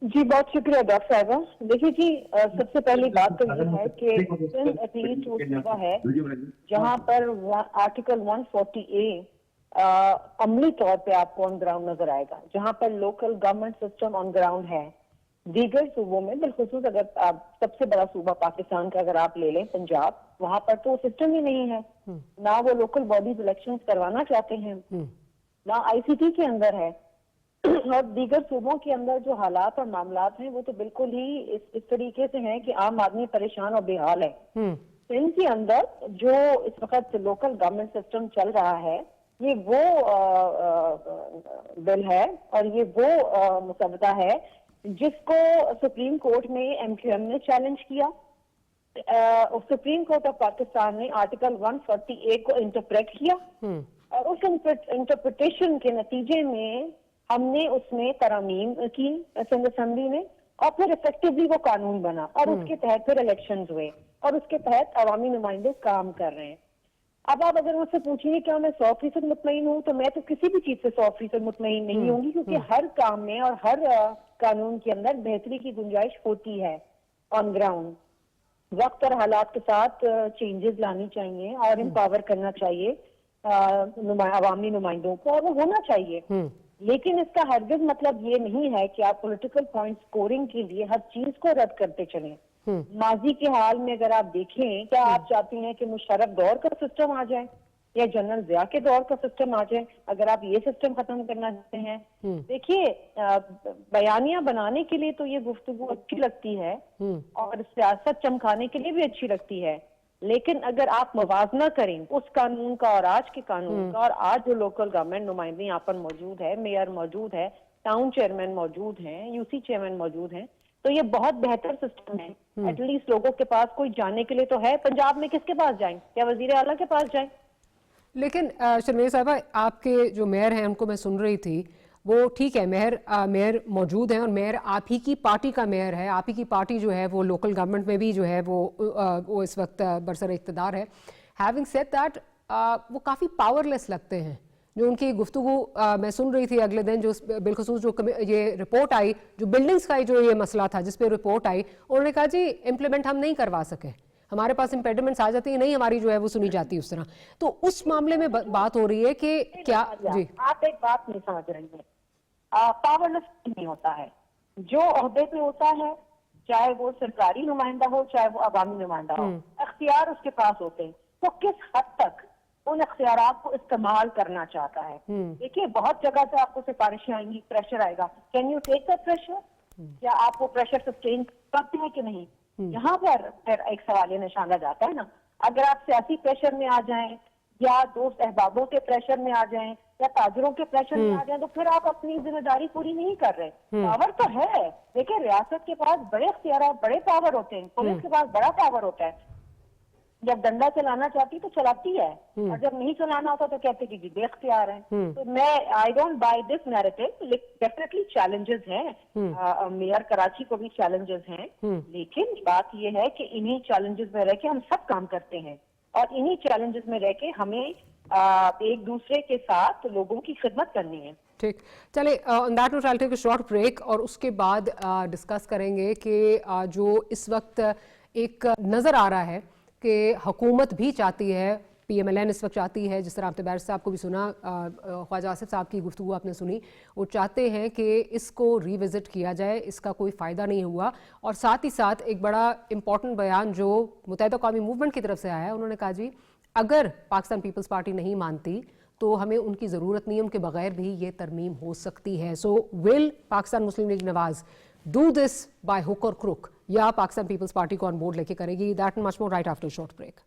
जी बहुत शुक्रिया डॉक्टर साहिबा। देखिए जी, सबसे पहली बात तो ये है कि एटलीस्ट वो सूबा है जहाँ पर आर्टिकल 140A अमली तौर पे आपको ऑन ग्राउंड नजर आएगा, जहाँ पर local government system on ground है। दीगर सूबों में, बिलखुसूस अगर आप सबसे बड़ा सूबा पाकिस्तान का अगर आप ले लें पंजाब, वहां पर तो सिस्टम ही नहीं है, ना वो लोकल बॉडीज इलेक्शंस करवाना चाहते हैं, ना आईसीटी के अंदर है, और दीगर सूबों के अंदर जो हालात और मामलात हैं वो तो बिल्कुल ही इस तरीके से हैं कि आम आदमी परेशान और बेहाल है। इनके अंदर जो इस वक्त लोकल गवर्नमेंट सिस्टम चल रहा है, ये वो बिल है और ये वो मुसवदा है जिसको सुप्रीम कोर्ट में एमक्यूएम ने चैलेंज किया। सुप्रीम कोर्ट ऑफ पाकिस्तान ने आर्टिकल 140A को इंटरप्रेट किया और उस इंटरप्रिटेशन के नतीजे में हमने उसमें तरमीम की सिंध असेंबली ने, और फिर इफेक्टिवली वो कानून बना और उसके तहत फिर इलेक्शंस हुए और उसके तहत अवामी नुमाइंदे काम कर रहे हैं। अब आप अगर मुझसे पूछेंगे क्या मैं 100% मुतमईन हूँ, तो मैं तो किसी भी चीज से 100% मुतमईन नहीं होंगी, क्योंकि हर काम में और हर कानून के अंदर बेहतरी की गुंजाइश होती है ऑन ग्राउंड। वक्त और हालात के साथ चेंजेस लानी चाहिए और एम्पावर करना चाहिए अवामी नुमाइंदों को, और वो होना चाहिए। लेकिन इसका हरगिज मतलब ये नहीं है कि आप पॉलिटिकल पॉइंट स्कोरिंग के लिए हर चीज को रद्द करते चलें। माजी के हाल में अगर आप देखें, क्या आप चाहते हैं कि मुशर्रफ दौर का सिस्टम आ जाए या जनरल जिया के दौर का सिस्टम आ जाए? अगर आप ये सिस्टम खत्म करना चाहते हैं, देखिए बयानियां बनाने के लिए तो ये गुफ्तगू अच्छी लगती है और सियासत चमकाने के लिए भी अच्छी लगती है, लेकिन अगर आप मुवाजना करें उस कानून का और आज के कानून का, और आज जो लोकल गवर्नमेंट नुमाइंदे यहाँ पर मौजूद है, मेयर मौजूद है, टाउन चेयरमैन मौजूद हैं, यूसी चेयरमैन मौजूद हैं, तो ये बहुत बेहतर सिस्टम है। एटलीस्ट लोगों के पास कोई जाने के लिए तो है। पंजाब में किसके पास जाएं? क्या वजीर आला के पास जाएं? लेकिन शर्मिला साहिबा, आपके जो मेयर हैं उनको मैं सुन रही थी, वो ठीक है, मेयर मौजूद हैं और मेयर आप ही की पार्टी का मेयर है, आप ही की पार्टी जो है वो लोकल गवर्नमेंट में भी जो है वो इस वक्त बरसर इक़्तिदार है। हैविंग सेड दैट वो काफ़ी पावरलेस लगते हैं। जो उनकी गुफ्तगू मैं सुन रही थी अगले दिन, जो बिलखसूस जो ये रिपोर्ट आई, जो बिल्डिंग्स का जो ये मसला था जिस पे रिपोर्ट आई, उन्होंने कहा जी इम्प्लीमेंट हम नहीं करवा सके, हमारे पास इम्पेडिमेंट्स आ जाती है, नहीं हमारी जो है वो सुनी जाती उस तरह। तो उस मामले में बात हो रही है कि क्या जी आप एक बात नहीं समझ रही है, पावरलेस नहीं होता है। जो ओहदे पे होता है, चाहे वो सरकारी नुमाइंदा हो चाहे वो अवामी नुमाइंदा हो, अख्तियार उसके पास होते हैं, तो किस हद तक उन अख्तियारात को इस्तेमाल करना चाहता है। देखिए बहुत जगह से आपको सिफारिशें आएंगी, प्रेशर आएगा, can you take that pressure? क्या आप वो प्रेशर सस्टेन करते हैं कि नहीं? यहाँ पर फिर एक सवाल निशान रह जाता है ना। अगर आप सियासी प्रेशर में आ जाएं या दोस्त अहबाबों के प्रेशर में आ जाएं या ताजरों के प्रेशर में आ जाएं, तो फिर आप अपनी जिम्मेदारी पूरी नहीं कर रहे। पावर तो है, देखिए रियासत के पास बड़े अख्तियार, बड़े पावर होते हैं, पुलिस के पास बड़ा पावर होता है। जब डंडा चलाना चाहती तो चलाती है, और जब नहीं चलाना होता तो कहते कि बेख्तियार है। तो मैं I don't by this narrative. Definitely challenges हैं, मेयर कराची को भी चैलेंजेस हैं, लेकिन बात यह है कि इन्हीं चैलेंजेस में रह के हम सब काम करते हैं, और इन्हीं चैलेंजेस में रह के हमें एक दूसरे के साथ लोगों की खिदमत करनी है। ठीक, चले on that note I take a short break और उसके बाद डिस्कस करेंगे कि जो इस वक्त एक नज़र आ रहा है कि हुकूमत भी चाहती है, PMLN इस वक्त चाहती है, जिस तरह आपने बैरिस्टर साहब को भी सुना, ख्वाजा आसिफ साहब की गुफ्तगू आपने सुनी, वो चाहते हैं कि इसको रिविज़िट किया जाए, इसका कोई फ़ायदा नहीं हुआ। और साथ ही साथ एक बड़ा इंपॉर्टेंट बयान जो मुत्तहिदा कौमी मूवमेंट की तरफ से आया है, उन्होंने कहा जी अगर पाकिस्तान पीपल्स पार्टी नहीं मानती तो हमें उनकी ज़रूरत नहीं है, उनके बगैर भी ये तरमीम हो सकती है। So will Pakistan Muslim League Nawaz do this by hook और क्रुक, या पाकिस्तान पीपल्स पार्टी को ऑन बोर्ड लेके करेगी? That and much more right after short break.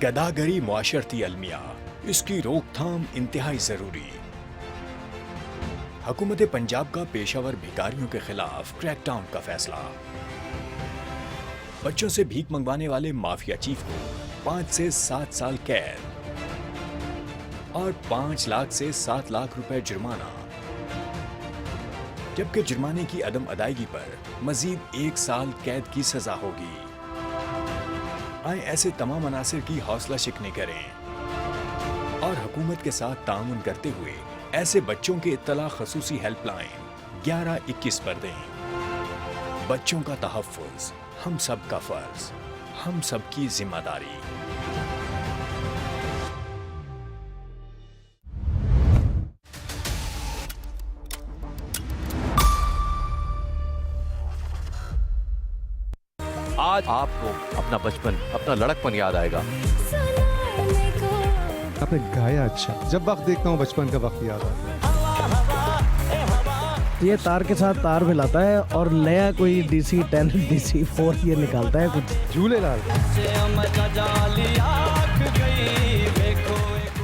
गदागरी मुआशरती अलमिया, इसकी रोकथाम इंतहाई जरूरी। हुकूमत पंजाब का पेशावर भिखारियों के खिलाफ क्रैकडाउन का फैसला। बच्चों से भीख मंगवाने वाले माफिया चीफ को 5 से 7 साल कैद और 5 लाख से 7 लाख रुपए जुर्माना, जबकि जुर्माने की अदम अदायगी पर मजीद 1 साल कैद की सजा होगी। आए ऐसे तमाम अनासिर की हौसला शिकनी करें और हुकूमत के साथ ताउन करते हुए ऐसे बच्चों के इत्तला खसूसी हेल्पलाइन 1121 पर दें। बच्चों का तहफ़्फ़ुज़ हम सब का फर्ज, हम सब की जिम्मेदारी। आज आपको अपना बचपन, अपना लड़कपन याद आएगा। आपने गाया अच्छा, जब वक्त देखता हूँ बचपन का वक्त याद आता है। ये तार के साथ तार मिलाता है और नया कोई DC-10 DC-4 ये निकालता है कुछ। झूलेलाल,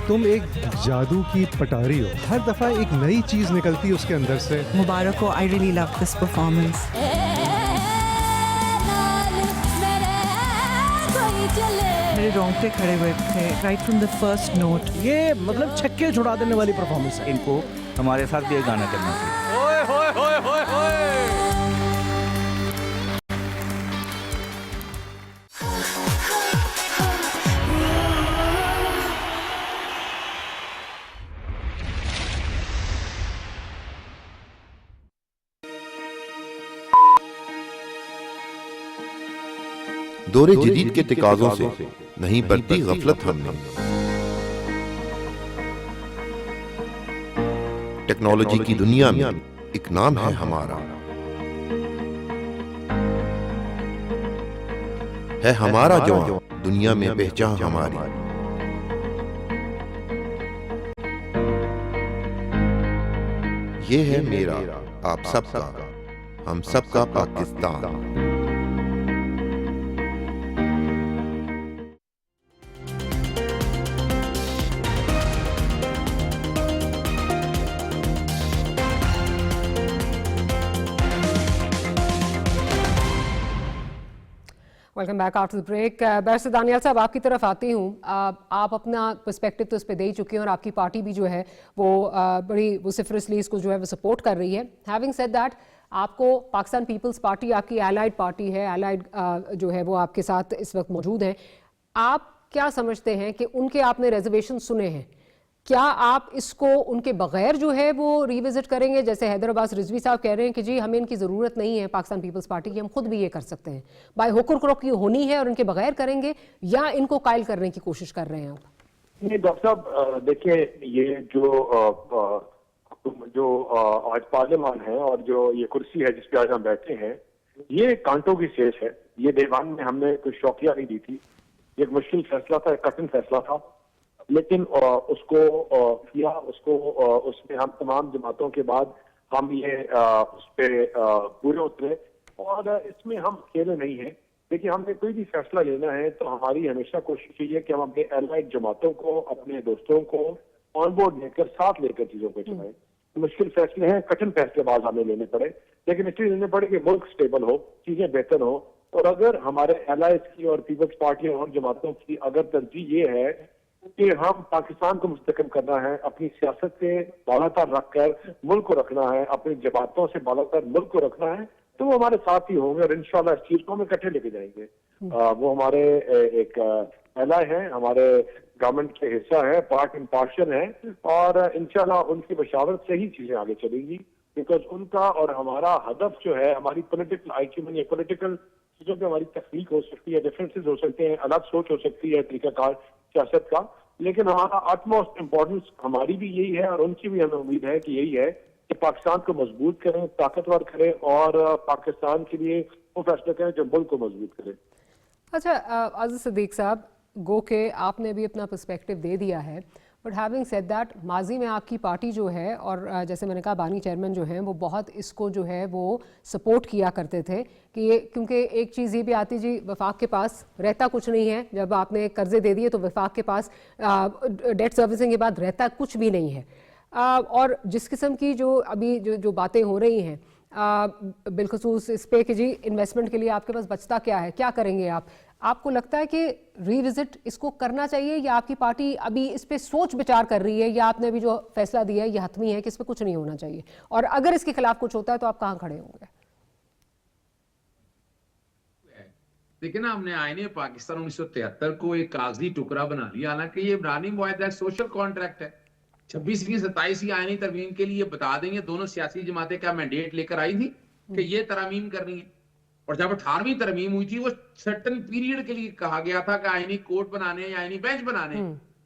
तुम एक जादू की पटारी हो, हर दफा एक नई चीज निकलती है उसके अंदर से। मुबारक हो, I really love this performance. रोंगटे खड़े हुए थे right from the first note. ये मतलब छक्के छुड़ा देने वाली परफॉर्मेंस है। इनको हमारे साथ ये गाना करना चाहिए। ओए होए होए होए होए। दौरे जदीद के तकाज़ों से नहीं बरती गफलत हमने। टेक्नोलॉजी की दुनिया में एक नाम है हमारा, है हमारा जवान दुनिया में पहचान हमारी। ये है मेरा आप सबका, हम सबका Pakistan. Welcome back after the break. Barrister Daniyal साहब, आपकी तरफ आती हूँ। आप अपना पर्सपेक्टिव तो इस पे दे ही चुके हैं और आपकी पार्टी भी जो है वो बड़ी वोसिफरसली इसको जो है वो सपोर्ट कर रही है। हैविंग सेड दैट, आपको पाकिस्तान पीपल्स पार्टी आपकी एलाइड पार्टी है, एलाइड जो है वो आपके साथ इस वक्त मौजूद है। आप क्या समझते हैं कि उनके आपने रिजर्वेशन सुने हैं, क्या आप इसको उनके बगैर जो है वो रिविजिट करेंगे? जैसे हैदर अब्बास रिजवी साहब कह रहे हैं कि जी हमें इनकी ज़रूरत नहीं है पाकिस्तान पीपल्स पार्टी की, हम खुद भी ये कर सकते हैं। बाय हुक्म की होनी है और इनके बगैर करेंगे, या इनको कायल करने की कोशिश कर रहे हैं आप? नहीं डॉक्टर साहब, देखिए ये जो आज पार्लियामान है और जो ये कुर्सी है जिस पे आज हम बैठे हैं, ये कांटों की सेज है। ये देवान में हमने कुछ शौकिया नहीं दी थी, एक मुश्किल फैसला था, एक कठिन फैसला था, लेकिन उसको किया, उसमें हम तमाम जमातों के बाद हम ये उस पे पूरे उतरे और इसमें हम अकेले नहीं हैं। देखिए, हमने कोई भी फैसला लेना है तो हमारी हमेशा कोशिश यही है कि हम अपने एलाइड जमातों को, अपने दोस्तों को ऑन बोर्ड लेकर, साथ लेकर चीजों को चलाएं। मुश्किल फैसले हैं, कठिन फैसले बाद हमें लेने पड़े, लेकिन इसलिए लेने पड़े कि मुल्क स्टेबल हो, चीजें बेहतर हो। और अगर हमारे एलाइज की और पीपल्स पार्टी और जमातों की अगर तरजीह ये है कि हम पाकिस्तान को मुस्तकम करना है, अपनी सियासत से बालातर रखकर मुल्क को रखना है, अपनी जमातों से बालातर मुल्क को रखना है, तो वो हमारे साथ ही होंगे और इंशाल्लाह इस चीज को हम इकट्ठे लेके जाएंगे। वो हमारे एक एलाय है, हमारे गवर्नमेंट के हिस्सा है, पार्ट एंड पार्षद है, और इंशाल्लाह उनकी बशावत से ही चीजें आगे चलेंगी। बिकॉज उनका और हमारा हदफ जो है, हमारी पॉलिटिकल आईक्यू, पॉलिटिकल चीजों पर हमारी तकलीफ हो सकती है, डिफरेंसेस हो सकते हैं, अलग सोच हो सकती है तरीकाकार सियासत का, लेकिन हमारा अटमोस्ट इम्पोर्टेंस हमारी भी यही है और उनकी भी हमें उम्मीद है कि यही है कि पाकिस्तान को मजबूत करें, ताकतवर करें और पाकिस्तान के लिए वो फैसला करें जो मुल्क को मजबूत करें। अच्छा आज़िज़ सिद्दीक साहब, गो के आपने भी अपना पर्सपेक्टिव दे दिया है, बट हैविंग सेड दैट, माजी में आपकी पार्टी जो है और जैसे मैंने कहा बानी चेयरमैन जो हैं वो बहुत इसको जो है वो सपोर्ट किया करते थे कि ये, क्योंकि एक चीज़ ये भी आती जी, वफाक के पास रहता कुछ नहीं है। जब आपने कर्जे दे दिए तो वफाक के पास डेट सर्विसिंग के बाद रहता कुछ भी नहीं है। और जिस किस्म की जो अभी जो बातें हो रही हैं बिलखसूस इस पे कि जी इन्वेस्टमेंट के लिए आपके पास बचता क्या है, क्या करेंगे आप? आपको लगता है कि रिविजिट इसको करना चाहिए, या आपकी पार्टी अभी इस पे सोच विचार कर रही है, या आपने अभी जो फैसला दिया है ये हतमी है कि इस पे कुछ नहीं होना चाहिए, और अगर इसके खिलाफ कुछ होता है तो आप कहाँ खड़े होंगे? देखिए ना, हमने आईने पाकिस्तान 1973 को एक कागजी टुकड़ा बना लिया, हालांकि ये इब्रानी मुआहदा सोशल कॉन्ट्रैक्ट है। 26वीं 27वीं आईनी तरमीम के लिए बता देंगे दोनों सियासी जमातें क्या मैंडेट लेकर आई थी कि ये तरमीम करनी है, और जब 18वीं तरमीम हुई थी वो सर्टेन पीरियड के लिए कहा गया था कि आईनी कोर्ट बनाने या आईनी बेंच बनाने।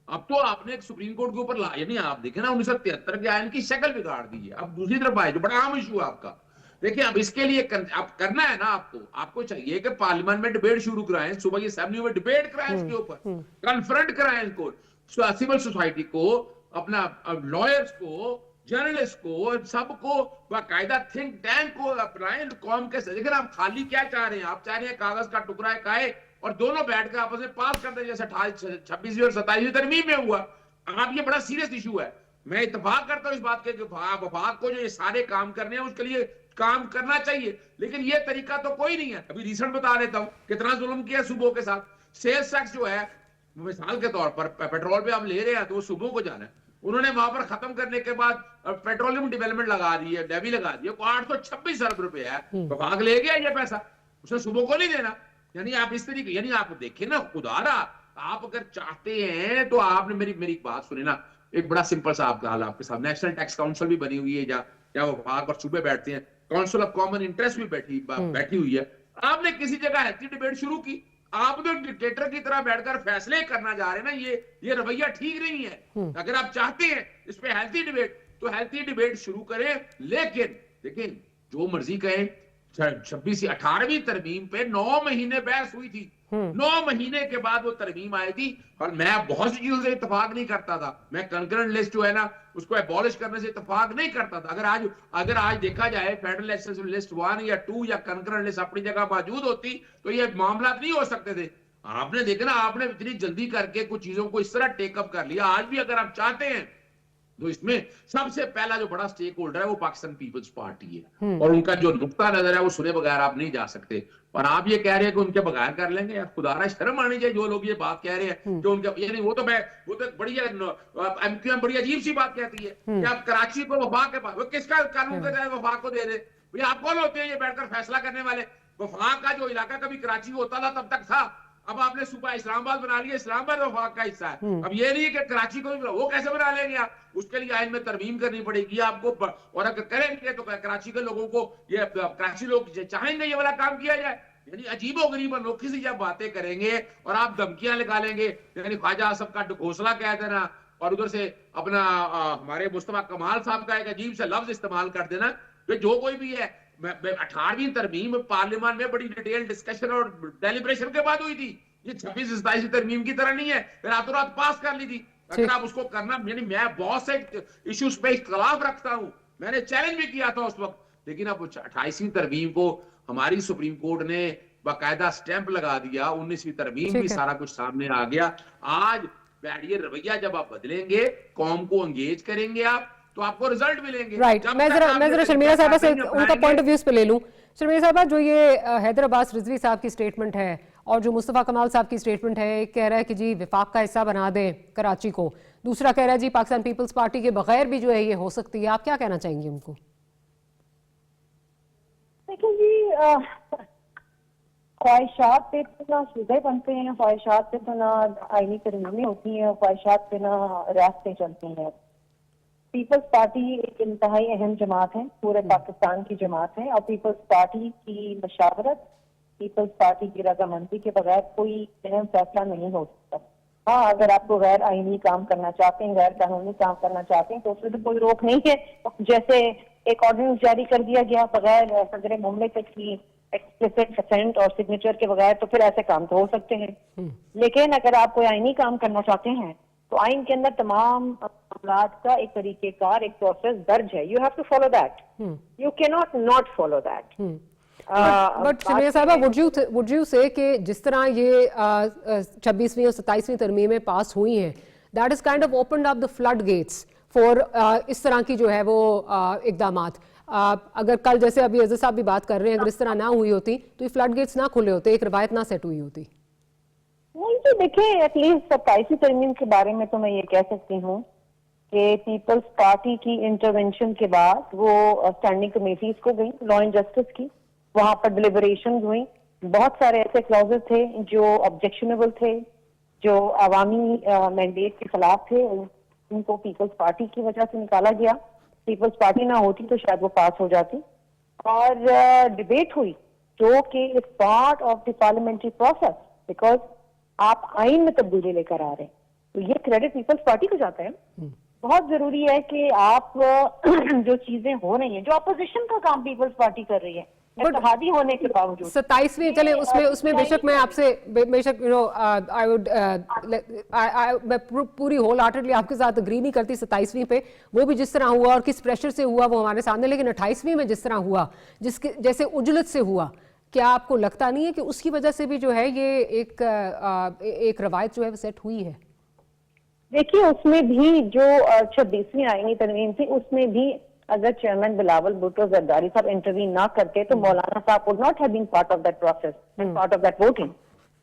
अब तो आपने एक सुप्रीम कोर्ट के ऊपर ला, यानी आप देखें ना 1973 के आईन की शक्ल बिगाड़ दी है। अब दूसरी तरफ आए जो बड़ा अहम इशू है आपका, देखिए अब इसके लिए आप करना है ना, आपको चाहिए कि पार्लियामेंट में डिबेट शुरू कराएं, सुबह की असेंबली में डिबेट कराएं, इसके ऊपर कन्फ्रंट कराएं इनको, सिविल सोसाइटी को, अपना लॉयर्स को, जर्नलिस्ट को, सबको बाकायदा थिंक टैंक को अपनाएं कौम के। लेकिन आप खाली क्या चाह रहे हैं? आप चाह रहे हैं कागज का टुकड़ा एक आए और दोनों बैठ कर आपस में पास कर दें, जैसे 26वीं और 27वीं तरमीम में हुआ। अब ये बड़ा सीरियस इशू है। मैं इत्तेफाक करता हूं इस बात के कि वफाक को जो ये सारे काम करने हैं उसके लिए काम करना चाहिए, लेकिन ये तरीका तो कोई नहीं है। अभी रिसेंट बता देता हूं कितना जुल्म किया सूबों के साथ। सेल्स टैक्स जो है मिसाल के तौर पर पेट्रोल पे हम ले रहे हैं तो वो सुबह को जाना है, उन्होंने वहां पर खत्म करने के बाद पेट्रोलियम डेवलपमेंट लगा दी है, डेवी लगा दी है, 826 अरब रुपए है, वफाक ले गया ये पैसा, उसने सुबह को नहीं देना। यानी आप इस तरीके, यानी आप देखें ना, खुदारा आप अगर चाहते हैं तो आपने मेरी बात सुने ना, एक बड़ा सिंपल सा आपका हाल आपके साथ, नेशनल टैक्स काउंसिल भी बनी हुई है, जहाँ वफाक और सूबे बैठते हैं, काउंसिल ऑफ कॉमन इंटरेस्ट भी बैठी हुई है। आपने किसी जगह हेल्थी डिबेट शुरू की, आप तो डिक्टेटर की तरह बैठकर फैसले करना जा रहे हैं ना, ये रवैया ठीक नहीं है। अगर आप चाहते हैं इस पे हेल्थी डिबेट, तो हेल्थी डिबेट शुरू करें, लेकिन देखिए जो मर्जी कहें, 18वीं तरमीम पे 9 महीने बहस हुई थी, 9 महीने के बाद वो तरमीम आई थी, और मैं बहुत सी चीजों से इत्तेफाक नहीं करता था। मैं कंकरेंट लिस्ट जो है ना उसको एबॉलिश करने से इत्तेफाक नहीं करता था। अगर आज देखा जाए फेडरल एक्सेस लिस्ट 1 या 2 या कंकरेंट लिस्ट अपनी जगह मौजूद होती तो ये मामला नहीं हो सकते थे। आपने देखा ना, आपने इतनी जल्दी करके कुछ चीजों को इस तरह टेकअप कर लिया। आज भी अगर आप चाहते हैं तो इसमें सबसे पहला जो बड़ा स्टेक होल्डर है वो पाकिस्तान पीपल्स पार्टी है, और उनका जो नुक्ता नजर है वो सुने बगैर आप नहीं जा सकते। और आप ये कह रहे हैं कि उनके बगैर कर लेंगे, यार खुदारा शर्म आनी चाहिए जो लोग ये बात कह रहे हैं कि उनके, यानी वो तो बढ़िया एमक्यूएम बड़ी अजीब सी बात कहती है कि आप कराची को वफाक के पास, वो किसका कानून के तहत वफाक को दे रहे? भैया आप कौन होते हैं ये बैठकर फैसला करने वाले? वफाक का जो इलाका कभी कराची होता था तब तक था, अब आपने सूबा इस्लामाबाद बना लिया, इस्लामाबाद वफाक का हिस्सा है। अब ये नहीं है कि कराची को भी, वो कैसे बना लेंगे आप? उसके लिए आइन में तरमीम करनी पड़ेगी आपको, और अगर करेंगे तो कराची के लोगों को, ये कराची लोग चाहेंगे ये वाला काम किया जाए? यानी अजीबोगरीब अनोखी सी जब बातें करेंगे और आप धमकियां निकालेंगे, यानी ख्वाजा आसफ का घोंसला कह देना, और उधर से अपना हमारे मुस्तफा कमाल साहब का एक अजीब सा लफ्ज इस्तेमाल कर देना, तो जो कोई भी है 18वीं तरमीम पार्लियामेंट में बड़ी डिटेल डिस्कशन और डेलिब्रेशन के बाद हुई थी। ये 26-27 तरमीम की तरह नहीं है रातों रात पास कर ली थी। अगर आप उसको करना, यानी मैं बहुत से इश्यूज पे इख्तलाफ रखता हूं, मैंने चैलेंज भी किया था उस वक्त, लेकिन अब 28वीं तरमीम को हमारी सुप्रीम कोर्ट ने बाकायदा स्टैंप लगा दिया, 19वीं तरमीम भी सारा कुछ सामने आ गया। आज ये रवैया जब आप बदलेंगे, कौम को एंगेज करेंगे आप, तो आपको रिजल्ट मिलेंगे। राइट, मैं जरा शर्मिला साहबा से उनका पॉइंट ऑफ व्यू पे ले लूं। शर्मिला साहबा, जो ये हैदर अब्बास रिजवी साहब की स्टेटमेंट है और जो मुस्तफा कमाल साहब की स्टेटमेंट है, एक कह रहा है कि जी विफाक का हिस्सा बना दें कराची को, दूसरा कह रहा है जी पाकिस्तान पीपल्स पार्टी के बगैर भी जो है ये हो सकती है, आप क्या कहना चाहेंगे उनको? देखिए जी, ख्वाहिशात पे तो ना सूबे बनते हैं, ख्वाहिशात पे तो ना आईनी तरमीमें होती हैं, ख्वाहिशात पे ना रास्ते चलती हैं। पीपल्स पार्टी एक इंतहाई अहम जमात है, पूरे पाकिस्तान की जमात है, और पीपल्स पार्टी की मशावरत, पीपल्स पार्टी की रजामंदी के बगैर कोई अहम फैसला नहीं हो सकता। हाँ, अगर आपको गैर आईनी काम करना चाहते हैं, गैर कानूनी काम करना चाहते हैं, तो उसमें तो कोई रोक नहीं है। जैसे एक ऑर्डिनेंस जारी कर दिया गया बगैर सदर मुमलिकत की एक्सप्लिसिट कंसेंट और सिग्नेचर के बगैर, तो फिर ऐसे काम तो हो सकते हैं। लेकिन अगर आप कोई आईनी काम करना चाहते हैं तो आइन के अंदर तमाम मामलात का एक तरीकेकार, एक प्रोसेस दर्ज है। You have to follow that, you cannot follow that. But Sharmila साहबा, वुड यू से कि जिस तरह ये 26वीं और 27वीं तरमीमें पास हुई हैं, that is kind of opened up the flood gates for इस तरह की जो है वो इकदामात। अगर कल जैसे अभी अज़र साहब भी बात कर रहे हैं, अगर इस तरह ना हुई होती तो ये फ्लड गेट्स ना खुले होते, एक रवायत ना सेट हुई होती। नहीं तो देखिए, एटलीस्ट 27वीं तरमीम के बारे में तो मैं ये कह सकती हूँ कि पीपल्स पार्टी की इंटरवेंशन के बाद वो स्टैंडिंग कमेटीज को गई, लॉ एंड जस्टिस की, वहां पर डिलिबरेशन हुई। बहुत सारे ऐसे क्लॉजेस थे जो ऑब्जेक्शनेबल थे, जो अवामी मैंडेट के खिलाफ थे, उनको पीपल्स पार्टी की वजह से निकाला गया। पीपल्स पार्टी ना होती तो शायद वो पास हो जाती, और डिबेट हुई जो कि is part of the parliamentary process, because आप आइन में तब्दीली लेकर आ रहे हैं, तो ये क्रेडिट पीपल्स पार्टी को जाता है। बहुत जरूरी है कि आप जो चीजें हो रही हैं, जो अपोजिशन का काम पीपल्स पार्टी कर रही है इत्तेहादी होने के बावजूद, 27वीं चले उसमें बेशक मैं आपसे बेशक आई वुड मैं पूरी होल हार्टेडली आपके साथ अग्री नहीं करती 27वीं पे, वो भी जिस तरह हुआ और किस प्रेशर से हुआ वो हमारे सामने, लेकिन 28वीं में जिस तरह हुआ, जिसके जैसे उजलत से हुआ, क्या आपको लगता नहीं है कि उसकी वजह से भी जो है ये एक रवायत जो है वो सेट हुई है? देखिए, उसमें भी जो 26वीं आईनी तरमीम थी, उसमें भी अगर चेयरमैन बिलावल भुट्टो जरदारी साहब इंटरवीन ना करते तो मौलाना साहब would not have been part of that process and part of that voting.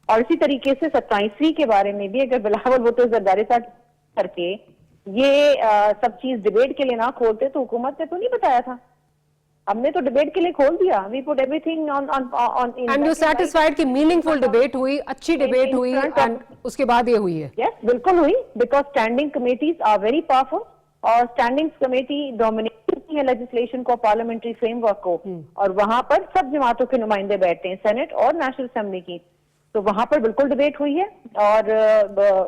और इसी तरीके से 27वीं के बारे में भी अगर बिलावल भुट्टो जरदारी साहब करके ये सब चीज डिबेट के लिए ना खोलते तो हुकूमत ने तो नहीं बताया था। हमने तो डिबेट के लिए खोल दिया। We put everything on and you satisfied कि मीनिंगफुल डिबेट हुई, अच्छी डिबेट हुई एंड उसके बाद ये हुई है? यस, बिल्कुल हुई, because standing committees are very powerful और स्टैंडिंग कमेटी डोमिनेट करती है लेजिस्लेशन को, पार्लियामेंट्री फ्रेमवर्क को, और वहां पर सब जमातों के नुमाइंदे बैठते हैं, सेनेट और नेशनल असेंबली की। तो वहां पर बिल्कुल डिबेट हुई है और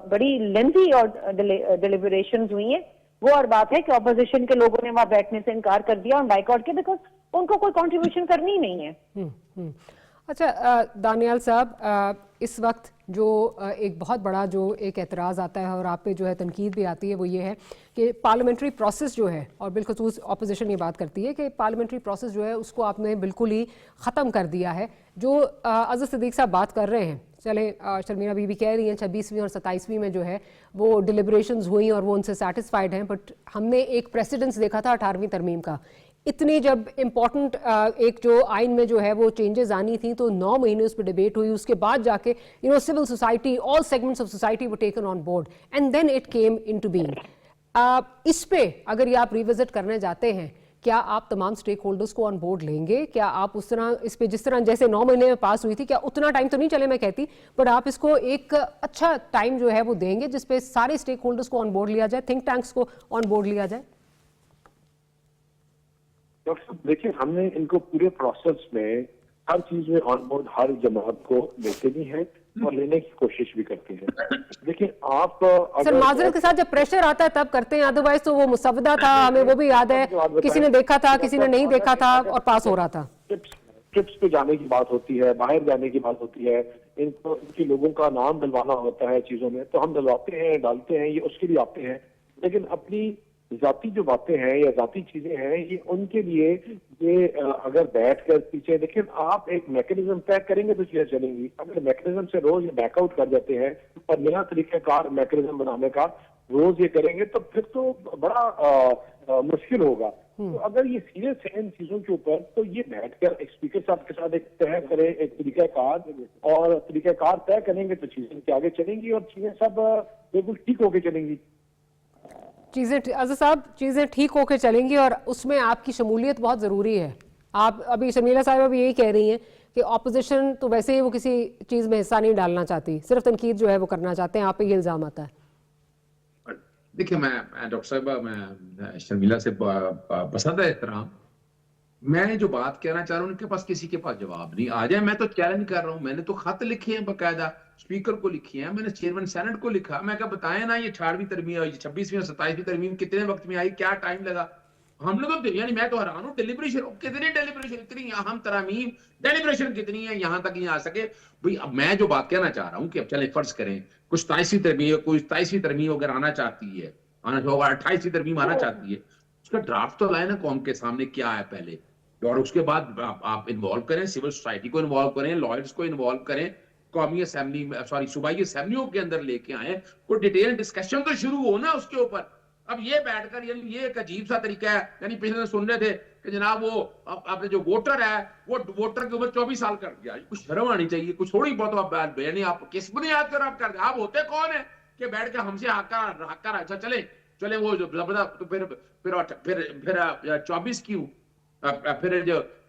बड़ी लेंथी और डिलिबरेशंस हुई हैं। वो और बात है कि ऑपोजिशन के लोगों ने वहां बैठने से इनकार कर दिया और बाइकआउट किया, बिकॉज उनको कोई कंट्रीब्यूशन करनी ही नहीं है। अच्छा दानियाल साहब, इस वक्त जो एक बहुत बड़ा जो एक एतराज़ आता है और आप पे जो है तनकीद भी आती है वो ये है कि पार्लियामेंट्री प्रोसेस जो है, और बिलखुसूस ऑपोजिशन ये बात करती है कि पार्लियामेंट्री प्रोसेस जो है उसको आपने बिल्कुल ही ख़त्म कर दिया है। जो अज़र सिद्दीक साहब बात कर रहे हैं, चले शर्मीला बीबी कह रही हैं 26वीं और 27वीं में जो है वो डिलिब्रेशंस हुई और वो उनसे सेटिस्फाइड हैं, बट हमने एक प्रेसिडेंस देखा था 18वीं तरमीम का। इतनी जब इम्पॉर्टेंट एक जो आइन में जो है वो चेंजेस आनी थी तो 9 महीने उस पर डिबेट हुई, उसके बाद जाके civil society, all segments of society were taken on board and then it came into being. इस पे अगर ये आप रिविजिट करने जाते हैं, क्या आप तमाम स्टेक होल्डर्स को ऑन बोर्ड लेंगे? क्या आप उस तरह इस पे जिस तरह जैसे 9 महीने में पास हुई थी, क्या उतना टाइम तो नहीं चले मैं कहती, बट आप इसको एक अच्छा टाइम जो है वो देंगे जिसपे सारे स्टेक होल्डर्स को ऑन बोर्ड लिया जाए, थिंक टैंक्स को ऑन बोर्ड लिया जाए? डॉक्टर साहब देखिए, हमने इनको पूरे प्रोसेस में हर चीज में ऑन बोर्ड हर जमात को लेते भी हैं और लेने की कोशिश भी करते हैं। देखिए आप सर माजरत के साथ जब प्रेशर आता है तब करते हैं, अदरवाइज तो वो मुसवदा था, हमें वो भी याद है, किसी ने देखा था किसी ने नहीं देखा था और पास हो रहा था। ट्रिप्स पे जाने की बात होती है, बाहर जाने की बात होती है, इनको इनकी लोगों का नाम डलवाना होता है चीजों में, तो हम डलवाते हैं, डालते हैं, ये उसके लिए आते हैं। लेकिन अपनी जाती जो बातें हैं या जाती चीजें हैं, ये उनके लिए ये अगर बैठकर पीछे देखिए, आप एक मैकेनिज्म तय करेंगे तो चीजें चलेंगी। अगर मैकेनिज्म से रोज बैकआउट कर जाते हैं और नया तरीकाकार मैकेनिज्म बनाने का रोज ये करेंगे तो फिर तो बड़ा मुश्किल होगा। तो अगर ये सीरियस है इन चीजों के ऊपर तो ये बैठकर एक स्पीकर साहब के साथ एक तय करें, एक तरीकाकार, और तरीकाकार तय करेंगे तो चीजें आगे चलेंगी और चीजें सब बिल्कुल ठीक होके चलेंगी। अज़र साहब, चीज़ें ठीक होकर चलेंगी और उसमें आपकी शमूलियत बहुत ज़रूरी है। आप अभी शर्मीला साहिबा भी यही कह रही हैं कि ऑपोजिशन तो वैसे ही वो किसी चीज़ में हिस्सा नहीं डालना चाहती, सिर्फ तनकीद जो है वो करना चाहते हैं, आप पे ये इल्ज़ाम आता है। देखिए मैं डॉक्टर साहिबा, मैं शर्मीला से पसंद है एहतराम, मैं जो बात कहना चाह रहा हूँ उनके पास किसी के पास जवाब नहीं। आ जाए, मैं तो चैलेंज कर रहा हूँ, मैंने तो खत लिखे हैं बाकायदा, स्पीकर को लिखी है, मैंने चेयरमैन सेनेट को लिखा, मैं क्या बताएं ना ये 18वीं तरमीम, 26वीं और 27वीं तरमीम कितने वक्त में आई, क्या टाइम लगा। हमने तो यानी मैं तो हैरान हूँ, डिलिब्रेशन कितनी, डिलिब्रेशन इतनी अहम तरमीम, डिलिब्रेशन कितनी है यहाँ तक नहीं आ सके भाई। अब मैं जो बात कहना चाह रहा हूँ कि अब चले फर्ज करें कुछ 27वीं तरमीम, कोई 27वीं तरमीम अगर आना चाहती है, आना 28वीं तरमीम आना चाहती है, उसका ड्राफ्ट तो लाए ना कौम के सामने क्या है पहले, और उसके बाद आप इन्वॉल्व करें, सिविल सोसाइटी को इन्वॉल्व करें, लॉयर्स को इन्वॉल्व करें, कौमी असेंबली सॉरी सूबाई असेंबलियों के अंदर लेके आए, कोई डिटेल डिस्कशन तो शुरू हो ना उसके ऊपर। अब ये बैठकर यानी ये एक अजीब सा तरीका है, यानी पिछले सुन रहे थे कि जनाब वो आपने जो वोटर है वो वोटर की उम्र 24 साल कर दिया। कुछ शर्म आनी चाहिए, कुछ थोड़ी बहुत आप यानी आप किस बुनियाद पर आप कर, आप होते कौन है कि बैठ कर हमसे हाकर अच्छा चले वो जो जबरदस्त, तो फिर 24 क्यों,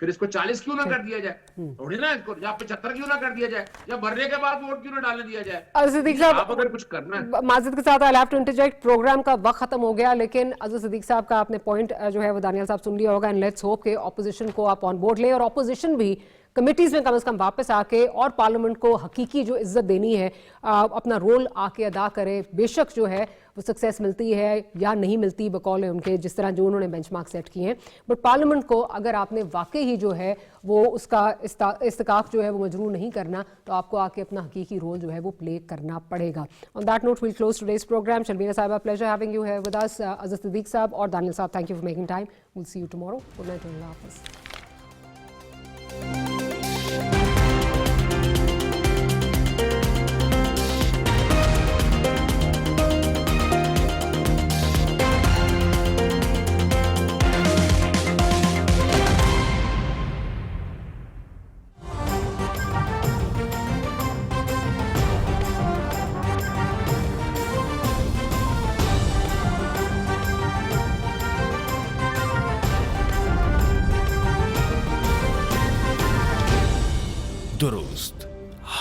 फिर इसको 40 क्यों ना कर दिया जाए, थोड़ी ना इसको, या 75 क्यों ना कर दिया जाए, या भरने के बाद वोट क्यों ना डालने दिया जाए। सिद्दीक साहब, आप अगर कुछ करना है, माजिद के साथ I have to interject, programme का वक्त खत्म हो गया, लेकिन अज़र सिद्दीक साहब का आपने पॉइंट जो है वो दानियाल साहब सुन लिया होगा, एंड लेट्स होप के ऑपोजिशन को आप ऑन बोर्ड लें और ऑपोजिशन भी कमिटीज़ में कम से कम वापस आके और पार्लियामेंट को हकीकी जो इज्जत देनी है अपना रोल आके अदा करे। बेशक जो है वो सक्सेस मिलती है या नहीं मिलती बकौल उनके, जिस तरह जो उन्होंने बेंचमार्क सेट किए हैं, बट पार्लियामेंट को अगर आपने वाकई ही जो है वो उसका इस्तिकाफ जो है वो मजरूर नहीं करना, तो आपको आके अपना हकीकी रोल जो है वो प्ले करना पड़ेगा। On that note we'll close today's program. Sharmila साहिबा, pleasure having you here with us. Azhar Siddique साहब और दानियल साहब, thank you for making time. Will see you tomorrow. Good night, अल्लाह हाफ़िज़।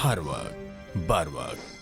हर वक्त बर वक्त।